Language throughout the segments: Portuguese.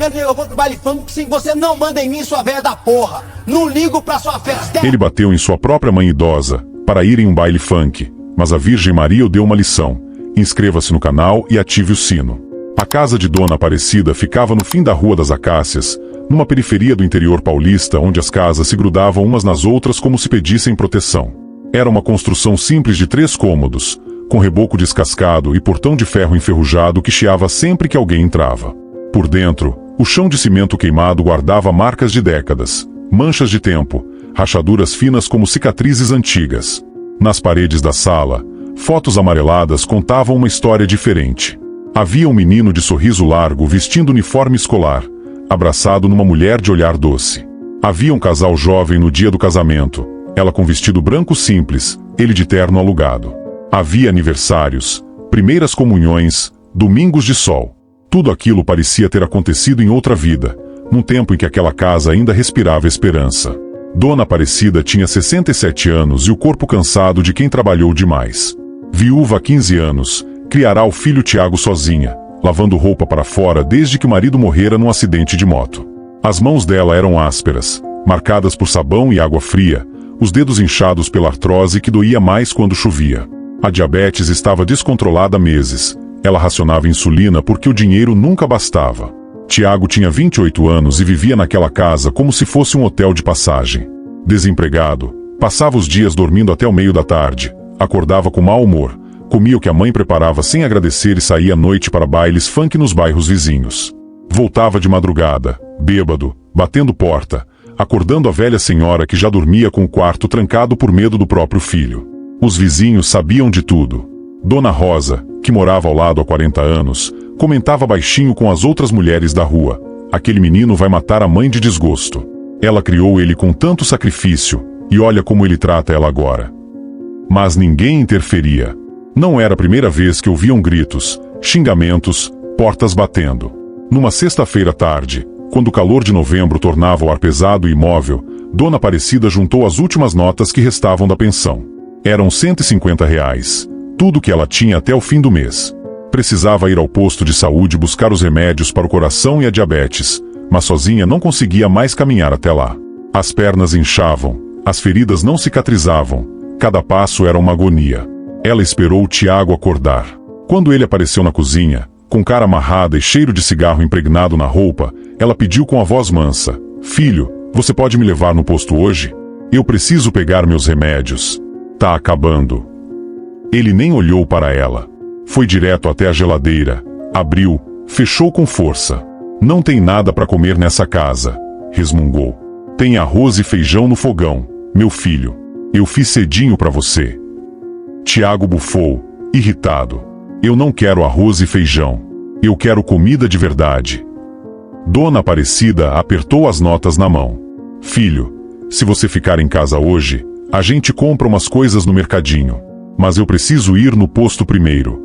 Eu vou pro baile funk sim, você não manda em mim, sua velha da porra. Não ligo pra sua festa. Ele bateu em sua própria mãe idosa para ir em um baile funk, mas a Virgem Maria o deu uma lição. Inscreva-se no canal e ative o sino. A casa de Dona Aparecida ficava no fim da Rua das Acácias, numa periferia do interior paulista onde as casas se grudavam umas nas outras como se pedissem proteção. Era uma construção simples de 3 cômodos, com reboco descascado e portão de ferro enferrujado que chiava sempre que alguém entrava. Por dentro, o chão de cimento queimado guardava marcas de décadas, manchas de tempo, rachaduras finas como cicatrizes antigas. Nas paredes da sala, fotos amareladas contavam uma história diferente. Havia um menino de sorriso largo vestindo uniforme escolar, abraçado numa mulher de olhar doce. Havia um casal jovem no dia do casamento, ela com vestido branco simples, ele de terno alugado. Havia aniversários, primeiras comunhões, domingos de sol. Tudo aquilo parecia ter acontecido em outra vida, num tempo em que aquela casa ainda respirava esperança. Dona Aparecida tinha 67 anos e o corpo cansado de quem trabalhou demais. Viúva há 15 anos, criará o filho Tiago sozinha, lavando roupa para fora desde que o marido morrera num acidente de moto. As mãos dela eram ásperas, marcadas por sabão e água fria, os dedos inchados pela artrose que doía mais quando chovia. A diabetes estava descontrolada há meses. Ela racionava insulina porque o dinheiro nunca bastava. Tiago tinha 28 anos e vivia naquela casa como se fosse um hotel de passagem. Desempregado, passava os dias dormindo até o meio da tarde, acordava com mau humor, comia o que a mãe preparava sem agradecer e saía à noite para bailes funk nos bairros vizinhos. Voltava de madrugada, bêbado, batendo porta, acordando a velha senhora que já dormia com o quarto trancado por medo do próprio filho. Os vizinhos sabiam de tudo. Dona Rosa, que morava ao lado há 40 anos, comentava baixinho com as outras mulheres da rua: aquele menino vai matar a mãe de desgosto. Ela criou ele com tanto sacrifício, e olha como ele trata ela agora. Mas ninguém interferia. Não era a primeira vez que ouviam gritos, xingamentos, portas batendo. Numa sexta-feira à tarde, quando o calor de novembro tornava o ar pesado e imóvel, Dona Aparecida juntou as últimas notas que restavam da pensão. Eram R$150, tudo que ela tinha até o fim do mês. Precisava ir ao posto de saúde buscar os remédios para o coração e a diabetes, mas sozinha não conseguia mais caminhar até lá. As pernas inchavam, as feridas não cicatrizavam, cada passo era uma agonia. Ela esperou o Tiago acordar. Quando ele apareceu na cozinha, com cara amarrada e cheiro de cigarro impregnado na roupa, ela pediu com a voz mansa: "Filho, você pode me levar no posto hoje? Eu preciso pegar meus remédios. Tá acabando." Ele nem olhou para ela. Foi direto até a geladeira, abriu, fechou com força. "Não tem nada para comer nessa casa", resmungou. "Tem arroz e feijão no fogão, meu filho. Eu fiz cedinho para você." Tiago bufou, irritado. "Eu não quero arroz e feijão. Eu quero comida de verdade." Dona Aparecida apertou as notas na mão. "Filho, se você ficar em casa hoje, a gente compra umas coisas no mercadinho. Mas eu preciso ir no posto primeiro."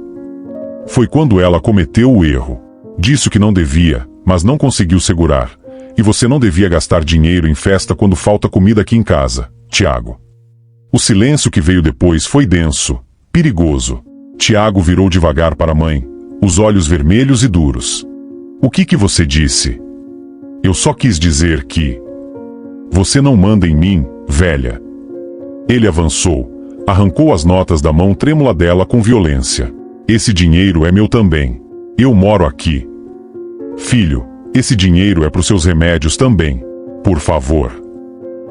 Foi quando ela cometeu o erro. Disse o que não devia, mas não conseguiu segurar. "E você não devia gastar dinheiro em festa quando falta comida aqui em casa, Tiago." O silêncio que veio depois foi denso, perigoso. Tiago virou devagar para a mãe, os olhos vermelhos e duros. "O que você disse?" "Eu só quis dizer que... você não manda em mim, velha." Ele avançou, arrancou as notas da mão trêmula dela com violência. "Esse dinheiro é meu também. Eu moro aqui. Filho, esse dinheiro é para os seus remédios também. Por favor."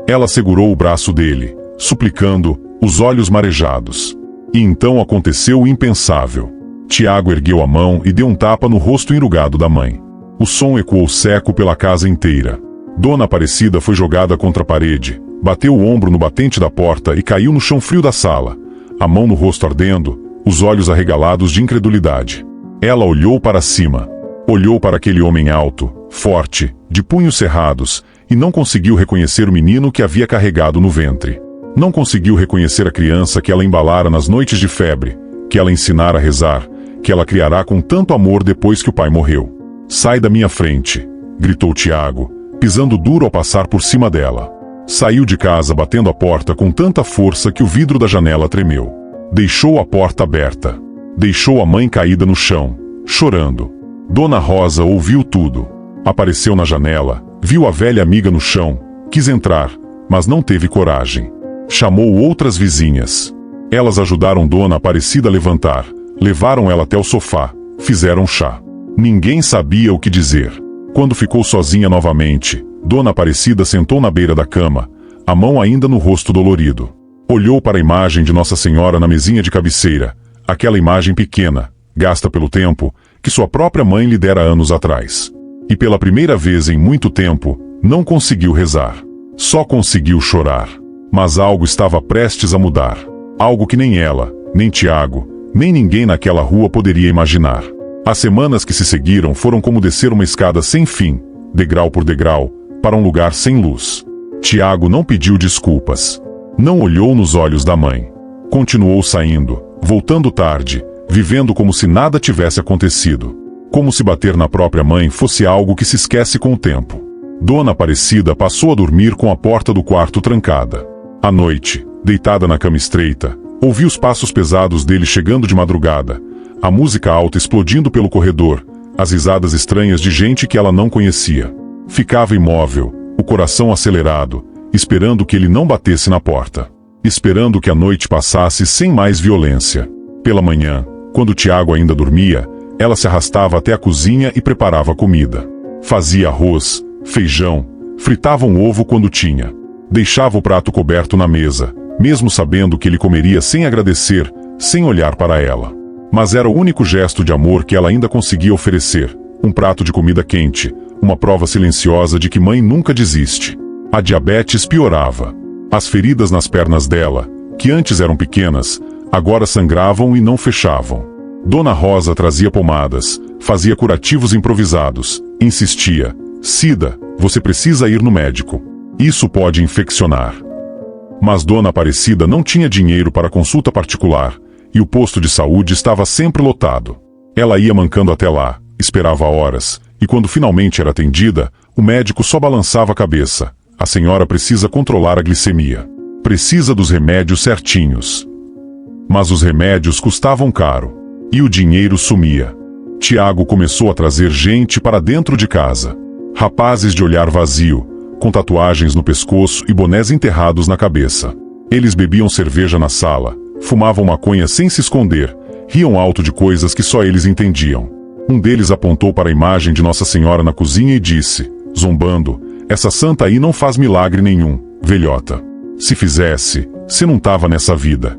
Ela segurou o braço dele, suplicando, os olhos marejados. E então aconteceu o impensável. Tiago ergueu a mão e deu um tapa no rosto enrugado da mãe. O som ecoou seco pela casa inteira. Dona Aparecida foi jogada contra a parede, bateu o ombro no batente da porta e caiu no chão frio da sala, a mão no rosto ardendo, os olhos arregalados de incredulidade. Ela olhou para cima. Olhou para aquele homem alto, forte, de punhos cerrados, e não conseguiu reconhecer o menino que havia carregado no ventre. Não conseguiu reconhecer a criança que ela embalara nas noites de febre, que ela ensinara a rezar, que ela criará com tanto amor depois que o pai morreu. "Sai da minha frente", gritou Tiago, pisando duro ao passar por cima dela. Saiu de casa batendo a porta com tanta força que o vidro da janela tremeu. Deixou a porta aberta. Deixou a mãe caída no chão, chorando. Dona Rosa ouviu tudo. Apareceu na janela, viu a velha amiga no chão, quis entrar, mas não teve coragem. Chamou outras vizinhas. Elas ajudaram Dona Aparecida a levantar, levaram ela até o sofá, fizeram chá. Ninguém sabia o que dizer. Quando ficou sozinha novamente, Dona Aparecida sentou na beira da cama, a mão ainda no rosto dolorido. Olhou para a imagem de Nossa Senhora na mesinha de cabeceira, aquela imagem pequena, gasta pelo tempo, que sua própria mãe lhe dera anos atrás. E pela primeira vez em muito tempo, não conseguiu rezar. Só conseguiu chorar. Mas algo estava prestes a mudar. Algo que nem ela, nem Tiago, nem ninguém naquela rua poderia imaginar. As semanas que se seguiram foram como descer uma escada sem fim, degrau por degrau, para um lugar sem luz. Tiago não pediu desculpas. Não olhou nos olhos da mãe. Continuou saindo, voltando tarde, vivendo como se nada tivesse acontecido. Como se bater na própria mãe fosse algo que se esquece com o tempo. Dona Aparecida passou a dormir com a porta do quarto trancada. À noite, deitada na cama estreita, ouviu os passos pesados dele chegando de madrugada, a música alta explodindo pelo corredor, as risadas estranhas de gente que ela não conhecia. Ficava imóvel, o coração acelerado, esperando que ele não batesse na porta. Esperando que a noite passasse sem mais violência. Pela manhã, quando Tiago ainda dormia, ela se arrastava até a cozinha e preparava comida. Fazia arroz, feijão, fritava um ovo quando tinha. Deixava o prato coberto na mesa, mesmo sabendo que ele comeria sem agradecer, sem olhar para ela. Mas era o único gesto de amor que ela ainda conseguia oferecer, um prato de comida quente, uma prova silenciosa de que mãe nunca desiste. A diabetes piorava. As feridas nas pernas dela, que antes eram pequenas, agora sangravam e não fechavam. Dona Rosa trazia pomadas, fazia curativos improvisados, insistia: "Cida, você precisa ir no médico. Isso pode infeccionar." Mas Dona Aparecida não tinha dinheiro para consulta particular, e o posto de saúde estava sempre lotado. Ela ia mancando até lá, esperava horas, e quando finalmente era atendida, o médico só balançava a cabeça. "A senhora precisa controlar a glicemia. Precisa dos remédios certinhos." Mas os remédios custavam caro. E o dinheiro sumia. Tiago começou a trazer gente para dentro de casa. Rapazes de olhar vazio, com tatuagens no pescoço e bonés enterrados na cabeça. Eles bebiam cerveja na sala, fumavam maconha sem se esconder, riam alto de coisas que só eles entendiam. Um deles apontou para a imagem de Nossa Senhora na cozinha e disse, zombando: "Essa santa aí não faz milagre nenhum, velhota. Se fizesse, você não tava nessa vida."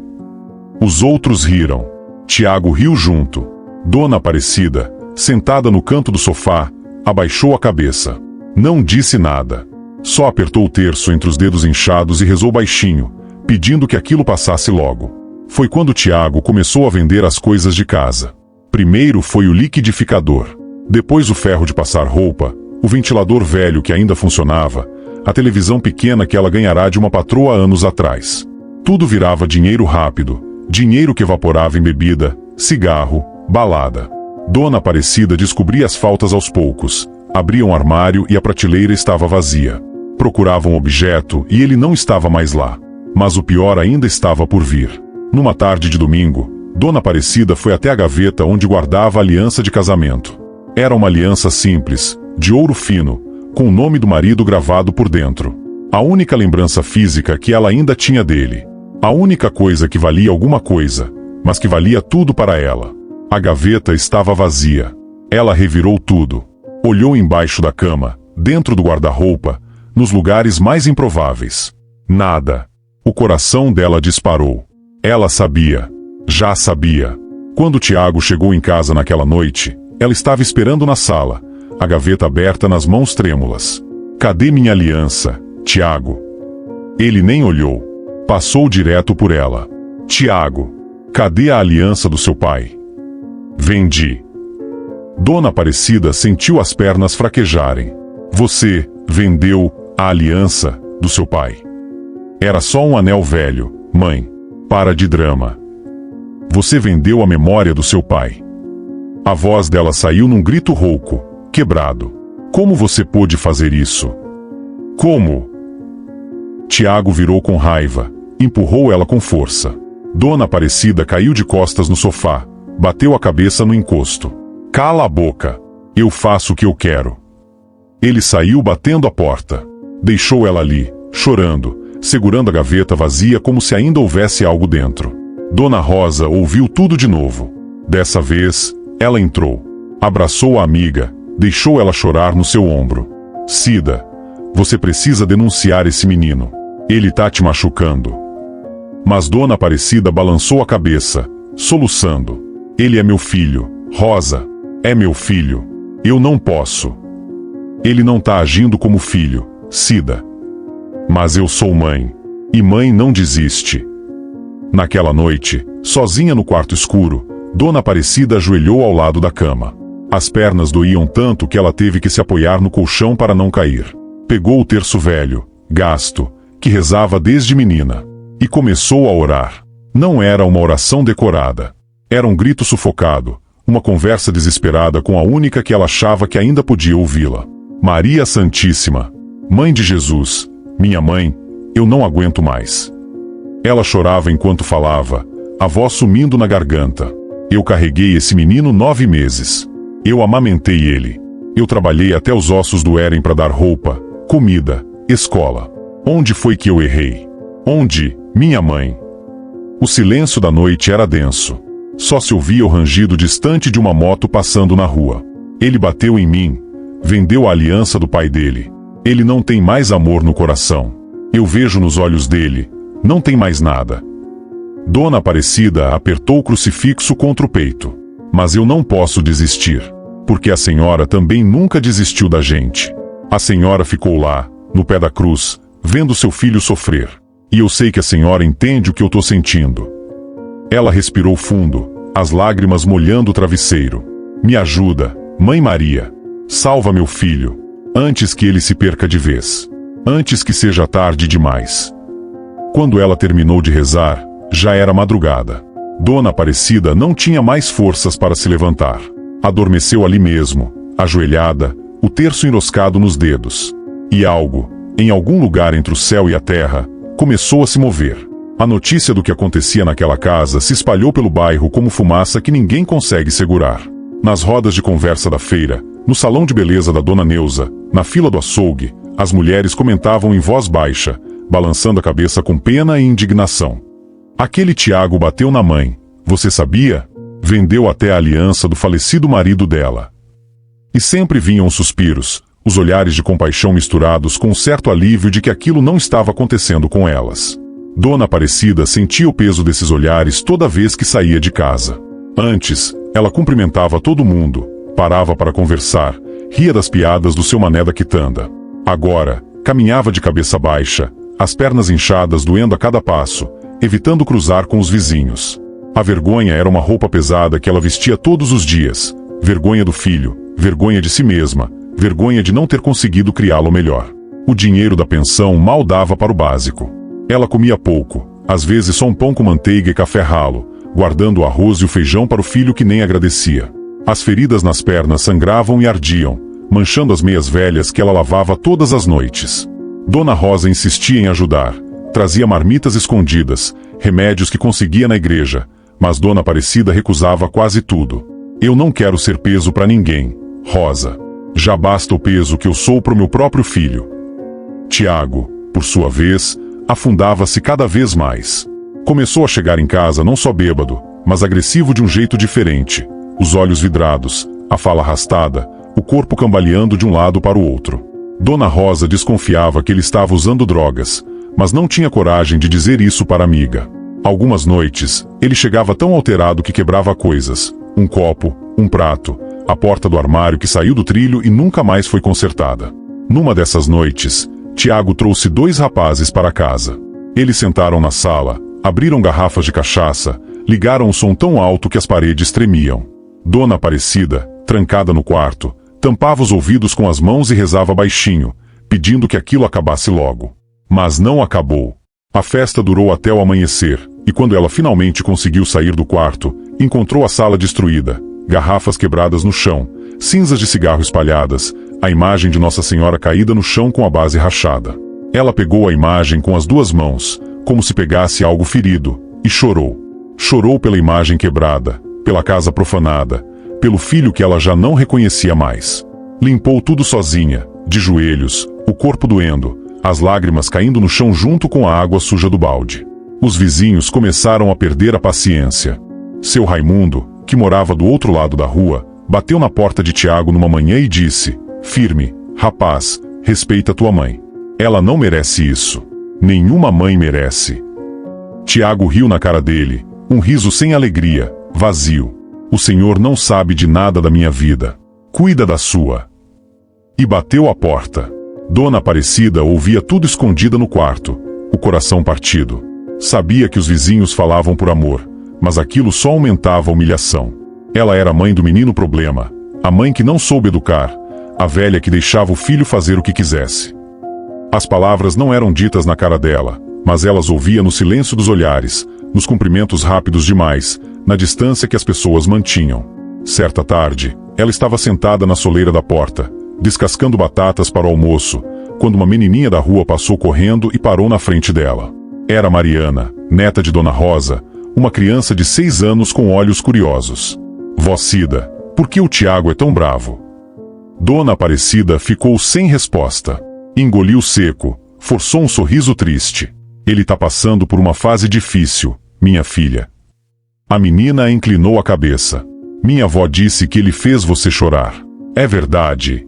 Os outros riram. Tiago riu junto. Dona Aparecida, sentada no canto do sofá, abaixou a cabeça. Não disse nada. Só apertou o terço entre os dedos inchados e rezou baixinho, pedindo que aquilo passasse logo. Foi quando Tiago começou a vender as coisas de casa. Primeiro foi o liquidificador. Depois o ferro de passar roupa, o ventilador velho que ainda funcionava, a televisão pequena que ela ganhará de uma patroa anos atrás. Tudo virava dinheiro rápido. Dinheiro que evaporava em bebida, cigarro, balada. Dona Aparecida descobria as faltas aos poucos. Abria um armário e a prateleira estava vazia. Procurava um objeto e ele não estava mais lá. Mas o pior ainda estava por vir. Numa tarde de domingo, Dona Aparecida foi até a gaveta onde guardava a aliança de casamento. Era uma aliança simples, de ouro fino, com o nome do marido gravado por dentro. A única lembrança física que ela ainda tinha dele. A única coisa que valia alguma coisa, mas que valia tudo para ela. A gaveta estava vazia. Ela revirou tudo. Olhou embaixo da cama, dentro do guarda-roupa, nos lugares mais improváveis. Nada. O coração dela disparou. Ela sabia. Já sabia. Quando Tiago chegou em casa naquela noite, ela estava esperando na sala, a gaveta aberta nas mãos trêmulas. "Cadê minha aliança, Tiago?" Ele nem olhou. Passou direto por ela. "Tiago, cadê a aliança do seu pai?" "Vendi." Dona Aparecida sentiu as pernas fraquejarem. "Você vendeu a aliança do seu pai?" "Era só um anel velho, mãe. Para de drama. Você vendeu a memória do seu pai." A voz dela saiu num grito rouco, quebrado. "Como você pôde fazer isso? Como?" Tiago virou com raiva. Empurrou ela com força. Dona Aparecida caiu de costas no sofá, bateu a cabeça no encosto. "Cala a boca. Eu faço o que eu quero." Ele saiu batendo a porta. Deixou ela ali, chorando, segurando a gaveta vazia como se ainda houvesse algo dentro. Dona Rosa ouviu tudo de novo. Dessa vez, ela entrou. Abraçou a amiga, deixou ela chorar no seu ombro. Cida, você precisa denunciar esse menino. Ele tá te machucando. Mas Dona Aparecida balançou a cabeça, soluçando. Ele é meu filho, Rosa. É meu filho. Eu não posso. Ele não tá agindo como filho, Cida. Mas eu sou mãe. E mãe não desiste. Naquela noite, sozinha no quarto escuro, Dona Aparecida ajoelhou ao lado da cama. As pernas doíam tanto que ela teve que se apoiar no colchão para não cair. Pegou o terço velho, gasto, que rezava desde menina, e começou a orar. Não era uma oração decorada. Era um grito sufocado, uma conversa desesperada com a única que ela achava que ainda podia ouvi-la. Maria Santíssima, Mãe de Jesus, minha mãe, eu não aguento mais. Ela chorava enquanto falava, a voz sumindo na garganta. Eu carreguei esse menino 9 meses. Eu amamentei ele. Eu trabalhei até os ossos doerem para dar roupa, comida, escola. Onde foi que eu errei? Onde, minha mãe? O silêncio da noite era denso. Só se ouvia o rangido distante de uma moto passando na rua. Ele bateu em mim. Vendeu a aliança do pai dele. Ele não tem mais amor no coração. Eu vejo nos olhos dele. Não tem mais nada. Dona Aparecida apertou o crucifixo contra o peito. Mas eu não posso desistir. Porque a senhora também nunca desistiu da gente. A senhora ficou lá, no pé da cruz, vendo seu filho sofrer. E eu sei que a senhora entende o que eu tô sentindo. Ela respirou fundo, as lágrimas molhando o travesseiro. Me ajuda, Mãe Maria. Salva meu filho, antes que ele se perca de vez. Antes que seja tarde demais. Quando ela terminou de rezar, já era madrugada. Dona Aparecida não tinha mais forças para se levantar. Adormeceu ali mesmo, ajoelhada, o terço enroscado nos dedos. E algo, em algum lugar entre o céu e a terra, começou a se mover. A notícia do que acontecia naquela casa se espalhou pelo bairro como fumaça que ninguém consegue segurar. Nas rodas de conversa da feira, no salão de beleza da Dona Neuza, na fila do açougue, as mulheres comentavam em voz baixa, balançando a cabeça com pena e indignação. Aquele Tiago bateu na mãe, você sabia? Vendeu até a aliança do falecido marido dela. E sempre vinham os suspiros, os olhares de compaixão misturados com um certo alívio de que aquilo não estava acontecendo com elas. Dona Aparecida sentia o peso desses olhares toda vez que saía de casa. Antes, ela cumprimentava todo mundo, parava para conversar, ria das piadas do seu mané da quitanda. Agora, caminhava de cabeça baixa, as pernas inchadas doendo a cada passo, evitando cruzar com os vizinhos. A vergonha era uma roupa pesada que ela vestia todos os dias. Vergonha do filho, vergonha de si mesma, vergonha de não ter conseguido criá-lo melhor. O dinheiro da pensão mal dava para o básico. Ela comia pouco, às vezes só um pão com manteiga e café ralo, guardando o arroz e o feijão para o filho que nem agradecia. As feridas nas pernas sangravam e ardiam, manchando as meias velhas que ela lavava todas as noites. Dona Rosa insistia em ajudar, trazia marmitas escondidas, remédios que conseguia na igreja, mas Dona Aparecida recusava quase tudo. Eu não quero ser peso para ninguém, Rosa. Já basta o peso que eu sou pro meu próprio filho. Tiago, por sua vez, afundava-se cada vez mais. Começou a chegar em casa não só bêbado, mas agressivo de um jeito diferente. Os olhos vidrados, a fala arrastada, o corpo cambaleando de um lado para o outro. Dona Rosa desconfiava que ele estava usando drogas, mas não tinha coragem de dizer isso para a amiga. Algumas noites, ele chegava tão alterado que quebrava coisas. Um copo, um prato, a porta do armário que saiu do trilho e nunca mais foi consertada. Numa dessas noites, Tiago trouxe 2 rapazes para casa. Eles sentaram na sala, abriram garrafas de cachaça, ligaram o som tão alto que as paredes tremiam. Dona Aparecida, trancada no quarto, tampava os ouvidos com as mãos e rezava baixinho, pedindo que aquilo acabasse logo. Mas não acabou. A festa durou até o amanhecer, e quando ela finalmente conseguiu sair do quarto, encontrou a sala destruída, garrafas quebradas no chão, cinzas de cigarro espalhadas, a imagem de Nossa Senhora caída no chão com a base rachada. Ela pegou a imagem com as 2 mãos, como se pegasse algo ferido, e chorou. Chorou pela imagem quebrada, pela casa profanada, pelo filho que ela já não reconhecia mais. Limpou tudo sozinha, de joelhos, o corpo doendo, as lágrimas caindo no chão junto com a água suja do balde. Os vizinhos começaram a perder a paciência. Seu Raimundo, que morava do outro lado da rua, bateu na porta de Tiago numa manhã e disse: "Firme, rapaz, respeita tua mãe. Ela não merece isso. Nenhuma mãe merece." Tiago riu na cara dele, um riso sem alegria, vazio. "O senhor não sabe de nada da minha vida. Cuida da sua." E bateu a porta. Dona Aparecida ouvia tudo escondida no quarto, o coração partido. Sabia que os vizinhos falavam por amor, mas aquilo só aumentava a humilhação. Ela era a mãe do menino problema, a mãe que não soube educar, a velha que deixava o filho fazer o que quisesse. As palavras não eram ditas na cara dela, mas elas ouvia no silêncio dos olhares, nos cumprimentos rápidos demais, na distância que as pessoas mantinham. Certa tarde, ela estava sentada na soleira da porta, descascando batatas para o almoço, quando uma menininha da rua passou correndo e parou na frente dela. Era Mariana, neta de Dona Rosa, uma criança de 6 anos com olhos curiosos. "Vó Cida, por que o Tiago é tão bravo?" Dona Aparecida ficou sem resposta. Engoliu seco, forçou um sorriso triste. "Ele tá passando por uma fase difícil, minha filha." A menina inclinou a cabeça. "Minha avó disse que ele fez você chorar. É verdade?"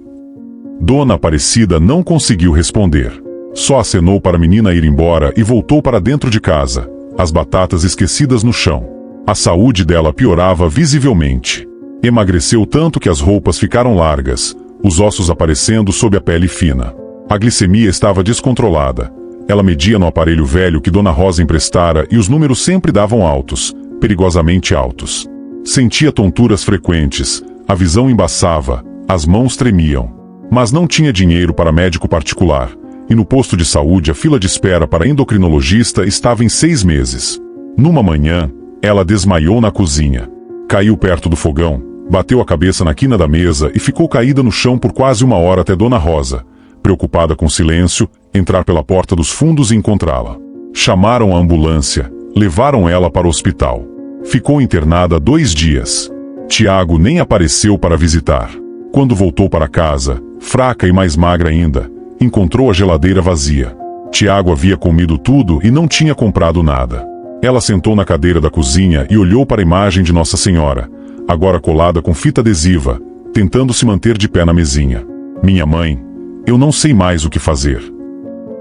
Dona Aparecida não conseguiu responder. Só acenou para a menina ir embora e voltou para dentro de casa, as batatas esquecidas no chão. A saúde dela piorava visivelmente. Emagreceu tanto que as roupas ficaram largas, os ossos aparecendo sob a pele fina. A glicemia estava descontrolada. Ela media no aparelho velho que Dona Rosa emprestara e os números sempre davam altos, perigosamente altos. Sentia tonturas frequentes, a visão embaçava, as mãos tremiam. Mas não tinha dinheiro para médico particular, e no posto de saúde a fila de espera para endocrinologista estava em 6 meses. Numa manhã, ela desmaiou na cozinha. Caiu perto do fogão, bateu a cabeça na quina da mesa e ficou caída no chão por quase 1 hora até Dona Rosa, preocupada com o silêncio, entrar pela porta dos fundos e encontrá-la. Chamaram a ambulância, levaram ela para o hospital. Ficou internada 2 dias. Tiago nem apareceu para visitar. Quando voltou para casa, fraca e mais magra ainda, encontrou a geladeira vazia. Tiago havia comido tudo e não tinha comprado nada. Ela sentou na cadeira da cozinha e olhou para a imagem de Nossa Senhora, agora colada com fita adesiva, tentando se manter de pé na mesinha. "Minha mãe, eu não sei mais o que fazer."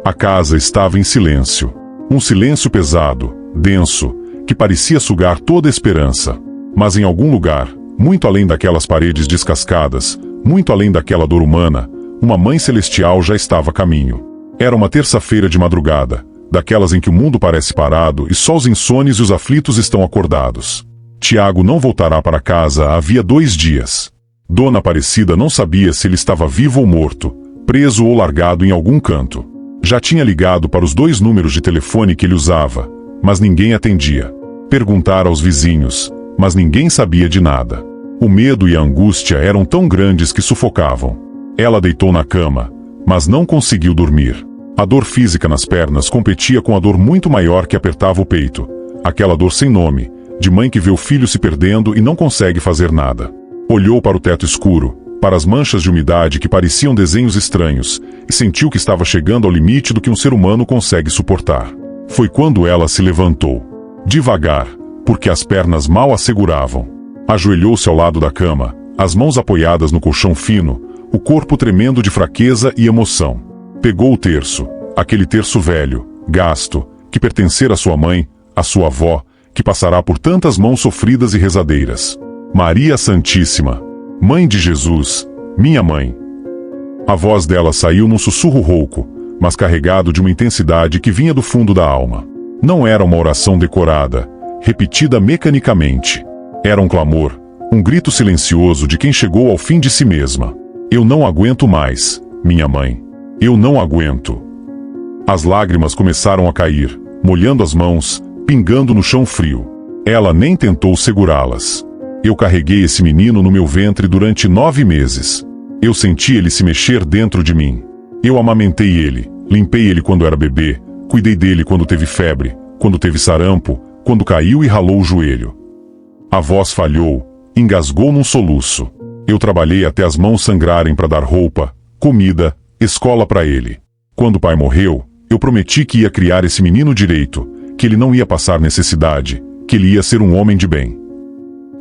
A casa estava em silêncio. Um silêncio pesado, denso, que parecia sugar toda a esperança. Mas em algum lugar, muito além daquelas paredes descascadas, muito além daquela dor humana, uma mãe celestial já estava a caminho. Era uma terça-feira de madrugada, daquelas em que o mundo parece parado e só os insones e os aflitos estão acordados. Tiago não voltará para casa havia 2 dias. Dona Aparecida não sabia se ele estava vivo ou morto, preso ou largado em algum canto. Já tinha ligado para os 2 números de telefone que ele usava, mas ninguém atendia. Perguntara aos vizinhos, mas ninguém sabia de nada. O medo e a angústia eram tão grandes que sufocavam. Ela deitou na cama, mas não conseguiu dormir. A dor física nas pernas competia com a dor muito maior que apertava o peito. Aquela dor sem nome, de mãe que vê o filho se perdendo e não consegue fazer nada. Olhou para o teto escuro, para as manchas de umidade que pareciam desenhos estranhos, e sentiu que estava chegando ao limite do que um ser humano consegue suportar. Foi quando ela se levantou. Devagar, porque as pernas mal a seguravam. Ajoelhou-se ao lado da cama, as mãos apoiadas no colchão fino, o corpo tremendo de fraqueza e emoção. Pegou o terço, aquele terço velho, gasto, que pertencera à sua mãe, à sua avó, que passará por tantas mãos sofridas e rezadeiras. Maria Santíssima, Mãe de Jesus, minha mãe. A voz dela saiu num sussurro rouco, mas carregado de uma intensidade que vinha do fundo da alma. Não era uma oração decorada, repetida mecanicamente. Era um clamor, um grito silencioso de quem chegou ao fim de si mesma. Eu não aguento mais, minha mãe. Eu não aguento. As lágrimas começaram a cair, molhando as mãos, pingando no chão frio. Ela nem tentou segurá-las. Eu carreguei esse menino no meu ventre durante 9 meses. Eu senti ele se mexer dentro de mim. Eu amamentei ele, limpei ele quando era bebê, cuidei dele quando teve febre, quando teve sarampo, quando caiu e ralou o joelho. A voz falhou, engasgou num soluço. Eu trabalhei até as mãos sangrarem para dar roupa, comida, escola para ele. Quando o pai morreu, eu prometi que ia criar esse menino direito, que ele não ia passar necessidade, que ele ia ser um homem de bem.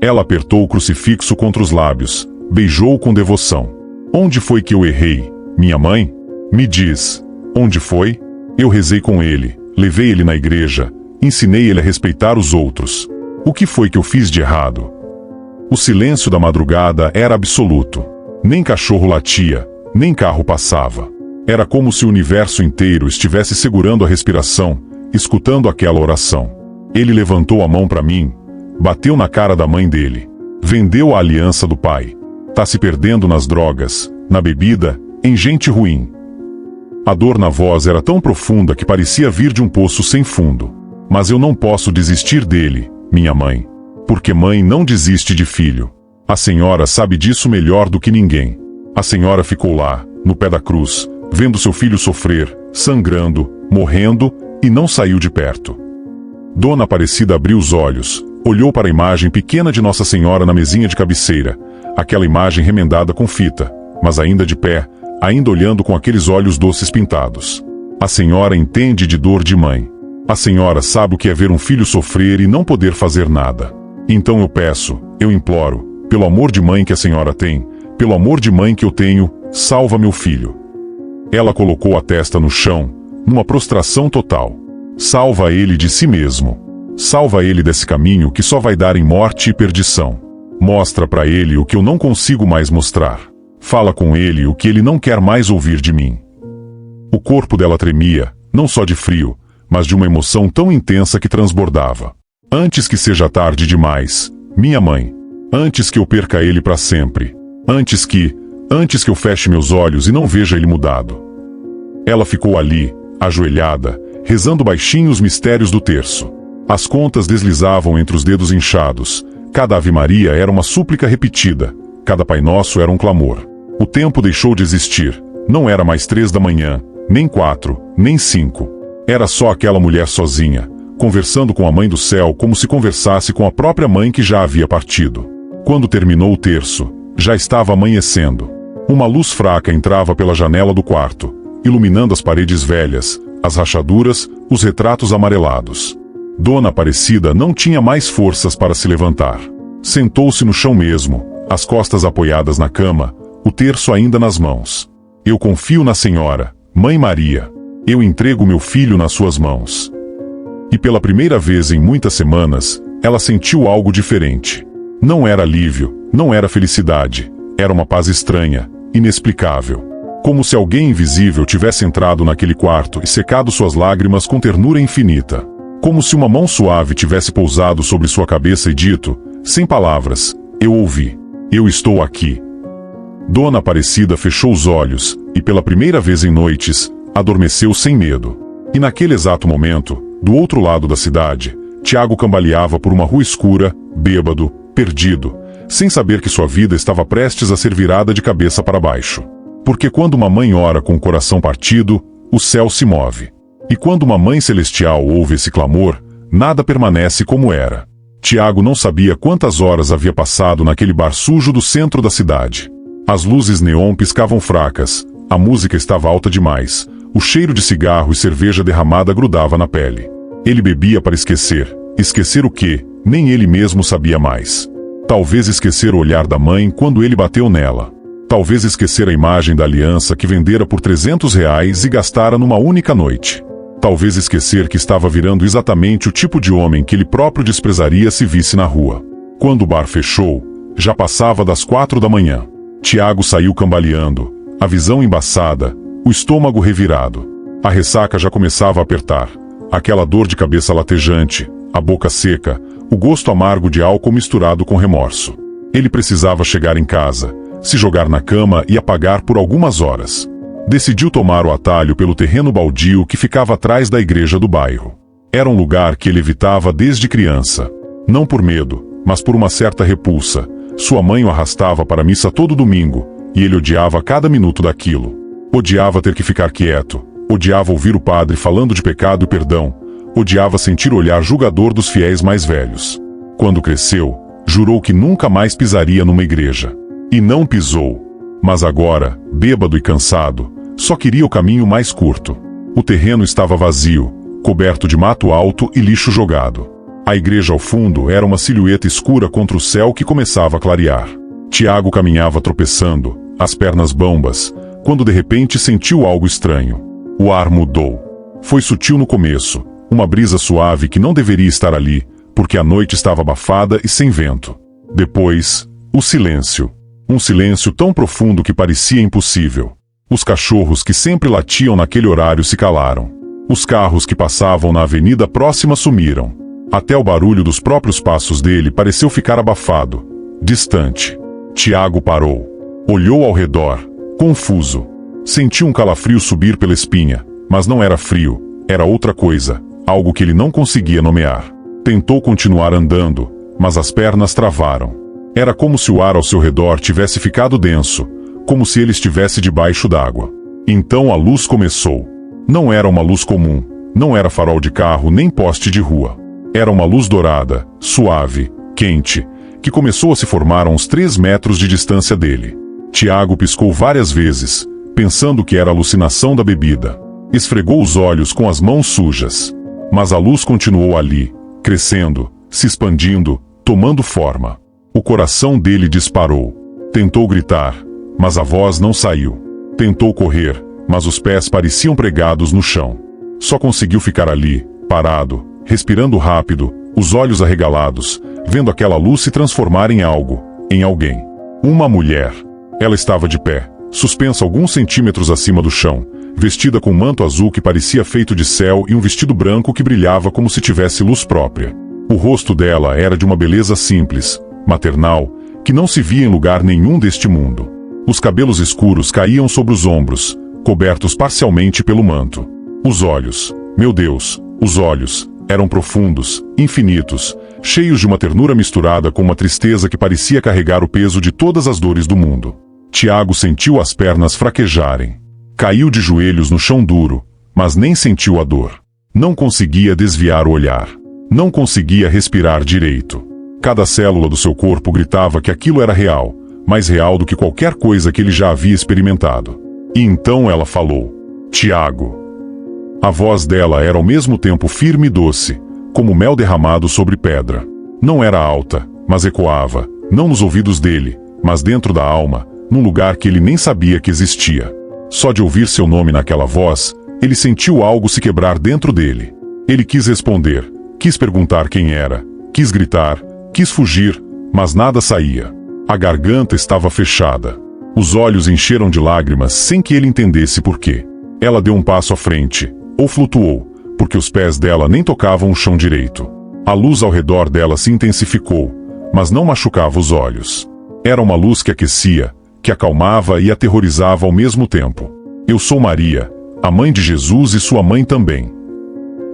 Ela apertou o crucifixo contra os lábios, beijou-o com devoção. Onde foi que eu errei, minha mãe? Me diz, onde foi? Eu rezei com ele, levei ele na igreja, ensinei ele a respeitar os outros. O que foi que eu fiz de errado? O silêncio da madrugada era absoluto. Nem cachorro latia, nem carro passava. Era como se o universo inteiro estivesse segurando a respiração, escutando aquela oração. Ele levantou a mão para mim, bateu na cara da mãe dele. Vendeu a aliança do pai. Tá se perdendo nas drogas, na bebida, em gente ruim. A dor na voz era tão profunda que parecia vir de um poço sem fundo. Mas eu não posso desistir dele, minha mãe. Porque mãe não desiste de filho. A senhora sabe disso melhor do que ninguém. A senhora ficou lá, no pé da cruz, vendo seu filho sofrer, sangrando, morrendo, e não saiu de perto. Dona Aparecida abriu os olhos, olhou para a imagem pequena de Nossa Senhora na mesinha de cabeceira, aquela imagem remendada com fita, mas ainda de pé, ainda olhando com aqueles olhos doces pintados. A senhora entende de dor de mãe. A senhora sabe o que é ver um filho sofrer e não poder fazer nada. Então eu peço, eu imploro, pelo amor de mãe que a senhora tem, pelo amor de mãe que eu tenho, salva meu filho. Ela colocou a testa no chão, numa prostração total. Salva ele de si mesmo. Salva ele desse caminho que só vai dar em morte e perdição. Mostra para ele o que eu não consigo mais mostrar. Fala com ele o que ele não quer mais ouvir de mim. O corpo dela tremia, não só de frio, mas de uma emoção tão intensa que transbordava. Antes que seja tarde demais, minha mãe. Antes que eu perca ele para sempre. Antes que eu feche meus olhos e não veja ele mudado. Ela ficou ali, ajoelhada, rezando baixinho os mistérios do terço. As contas deslizavam entre os dedos inchados. Cada Ave Maria era uma súplica repetida. Cada Pai Nosso era um clamor. O tempo deixou de existir. Não era mais 3 da manhã, nem 4, nem 5. Era só aquela mulher sozinha, conversando com a Mãe do Céu como se conversasse com a própria mãe que já havia partido. Quando terminou o terço, já estava amanhecendo. Uma luz fraca entrava pela janela do quarto, iluminando as paredes velhas, as rachaduras, os retratos amarelados. Dona Aparecida não tinha mais forças para se levantar. Sentou-se no chão mesmo, as costas apoiadas na cama, o terço ainda nas mãos. Eu confio na Senhora, Mãe Maria. Eu entrego meu filho nas suas mãos. E pela primeira vez em muitas semanas, ela sentiu algo diferente. Não era alívio, não era felicidade. Era uma paz estranha, inexplicável. Como se alguém invisível tivesse entrado naquele quarto e secado suas lágrimas com ternura infinita. Como se uma mão suave tivesse pousado sobre sua cabeça e dito, sem palavras, eu ouvi. Eu estou aqui. Dona Aparecida fechou os olhos, e pela primeira vez em noites, adormeceu sem medo. E naquele exato momento, do outro lado da cidade, Tiago cambaleava por uma rua escura, bêbado, perdido, sem saber que sua vida estava prestes a ser virada de cabeça para baixo. Porque quando uma mãe ora com o coração partido, o céu se move. E quando uma mãe celestial ouve esse clamor, nada permanece como era. Tiago não sabia quantas horas havia passado naquele bar sujo do centro da cidade. As luzes neon piscavam fracas, a música estava alta demais, o cheiro de cigarro e cerveja derramada grudava na pele. Ele bebia para esquecer. Esquecer o quê? Nem ele mesmo sabia mais. Talvez esquecer o olhar da mãe quando ele bateu nela. Talvez esquecer a imagem da aliança que vendera por R$300 e gastara numa única noite. Talvez esquecer que estava virando exatamente o tipo de homem que ele próprio desprezaria se visse na rua. Quando o bar fechou, já passava das 4 da manhã. Tiago saiu cambaleando, a visão embaçada, o estômago revirado. A ressaca já começava a apertar. Aquela dor de cabeça latejante, a boca seca, o gosto amargo de álcool misturado com remorso. Ele precisava chegar em casa, se jogar na cama e apagar por algumas horas. Decidiu tomar o atalho pelo terreno baldio que ficava atrás da igreja do bairro. Era um lugar que ele evitava desde criança. Não por medo, mas por uma certa repulsa. Sua mãe o arrastava para a missa todo domingo, e ele odiava cada minuto daquilo. Odiava ter que ficar quieto, odiava ouvir o padre falando de pecado e perdão, odiava sentir o olhar julgador dos fiéis mais velhos. Quando cresceu, jurou que nunca mais pisaria numa igreja. E não pisou. Mas agora, bêbado e cansado, Só queria o caminho mais curto. O terreno estava vazio, coberto de mato alto e lixo jogado. A igreja ao fundo era uma silhueta escura contra o céu que começava a clarear. Tiago caminhava tropeçando, as pernas bambas, quando de repente sentiu algo estranho. O ar mudou. Foi sutil no começo, uma brisa suave que não deveria estar ali, porque a noite estava abafada e sem vento. Depois, o silêncio. Um silêncio tão profundo que parecia impossível. Os cachorros que sempre latiam naquele horário se calaram. Os carros que passavam na avenida próxima sumiram. Até o barulho dos próprios passos dele pareceu ficar abafado, distante. Tiago parou. Olhou ao redor, confuso. Sentiu um calafrio subir pela espinha, mas não era frio, era outra coisa, algo que ele não conseguia nomear. Tentou continuar andando, mas as pernas travaram. Era como se o ar ao seu redor tivesse ficado denso, como se ele estivesse debaixo d'água. Então a luz começou. Não era uma luz comum, não era farol de carro nem poste de rua. Era uma luz dourada, suave, quente, que começou a se formar a uns 3 metros de distância dele. Tiago piscou várias vezes, pensando que era alucinação da bebida. Esfregou os olhos com as mãos sujas. Mas a luz continuou ali, crescendo, se expandindo, tomando forma. O coração dele disparou. Tentou gritar, mas a voz não saiu. Tentou correr, mas os pés pareciam pregados no chão. Só conseguiu ficar ali, parado, respirando rápido, os olhos arregalados, vendo aquela luz se transformar em algo, em alguém. Uma mulher. Ela estava de pé, suspensa alguns centímetros acima do chão, vestida com um manto azul que parecia feito de céu e um vestido branco que brilhava como se tivesse luz própria. O rosto dela era de uma beleza simples, maternal, que não se via em lugar nenhum deste mundo. Os cabelos escuros caíam sobre os ombros, cobertos parcialmente pelo manto. Os olhos, meu Deus, os olhos, eram profundos, infinitos, cheios de uma ternura misturada com uma tristeza que parecia carregar o peso de todas as dores do mundo. Tiago sentiu as pernas fraquejarem. Caiu de joelhos no chão duro, mas nem sentiu a dor. Não conseguia desviar o olhar. Não conseguia respirar direito. Cada célula do seu corpo gritava que aquilo era real, mais real do que qualquer coisa que ele já havia experimentado. E então ela falou: Tiago. A voz dela era ao mesmo tempo firme e doce, como mel derramado sobre pedra. Não era alta, mas ecoava, não nos ouvidos dele, mas dentro da alma, num lugar que ele nem sabia que existia. Só de ouvir seu nome naquela voz, ele sentiu algo se quebrar dentro dele. Ele quis responder, quis perguntar quem era, quis gritar, quis fugir, mas nada saía. A garganta estava fechada. Os olhos encheram de lágrimas sem que ele entendesse por quê. Ela deu um passo à frente, ou flutuou, porque os pés dela nem tocavam o chão direito. A luz ao redor dela se intensificou, mas não machucava os olhos. Era uma luz que aquecia, que acalmava e aterrorizava ao mesmo tempo. Eu sou Maria, a mãe de Jesus e sua mãe também.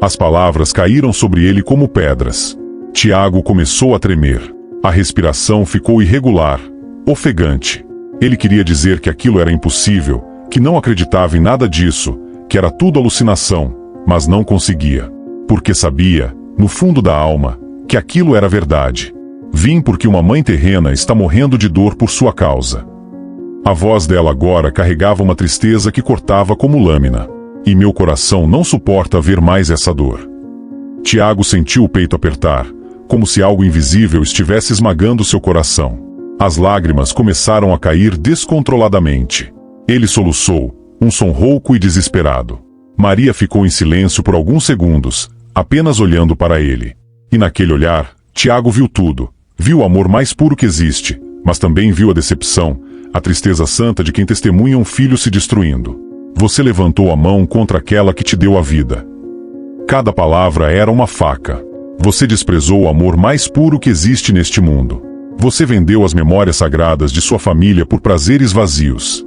As palavras caíram sobre ele como pedras. Tiago começou a tremer. A respiração ficou irregular, ofegante. Ele queria dizer que aquilo era impossível, que não acreditava em nada disso, que era tudo alucinação, mas não conseguia. Porque sabia, no fundo da alma, que aquilo era verdade. Vim porque uma mãe terrena está morrendo de dor por sua causa. A voz dela agora carregava uma tristeza que cortava como lâmina. E meu coração não suporta ver mais essa dor. Tiago sentiu o peito apertar, como se algo invisível estivesse esmagando seu coração. As lágrimas começaram a cair descontroladamente. Ele soluçou, um som rouco e desesperado. Maria ficou em silêncio por alguns segundos, apenas olhando para ele. E naquele olhar, Tiago viu tudo. Viu o amor mais puro que existe, mas também viu a decepção, a tristeza santa de quem testemunha um filho se destruindo. Você levantou a mão contra aquela que te deu a vida. Cada palavra era uma faca. Você desprezou o amor mais puro que existe neste mundo. Você vendeu as memórias sagradas de sua família por prazeres vazios.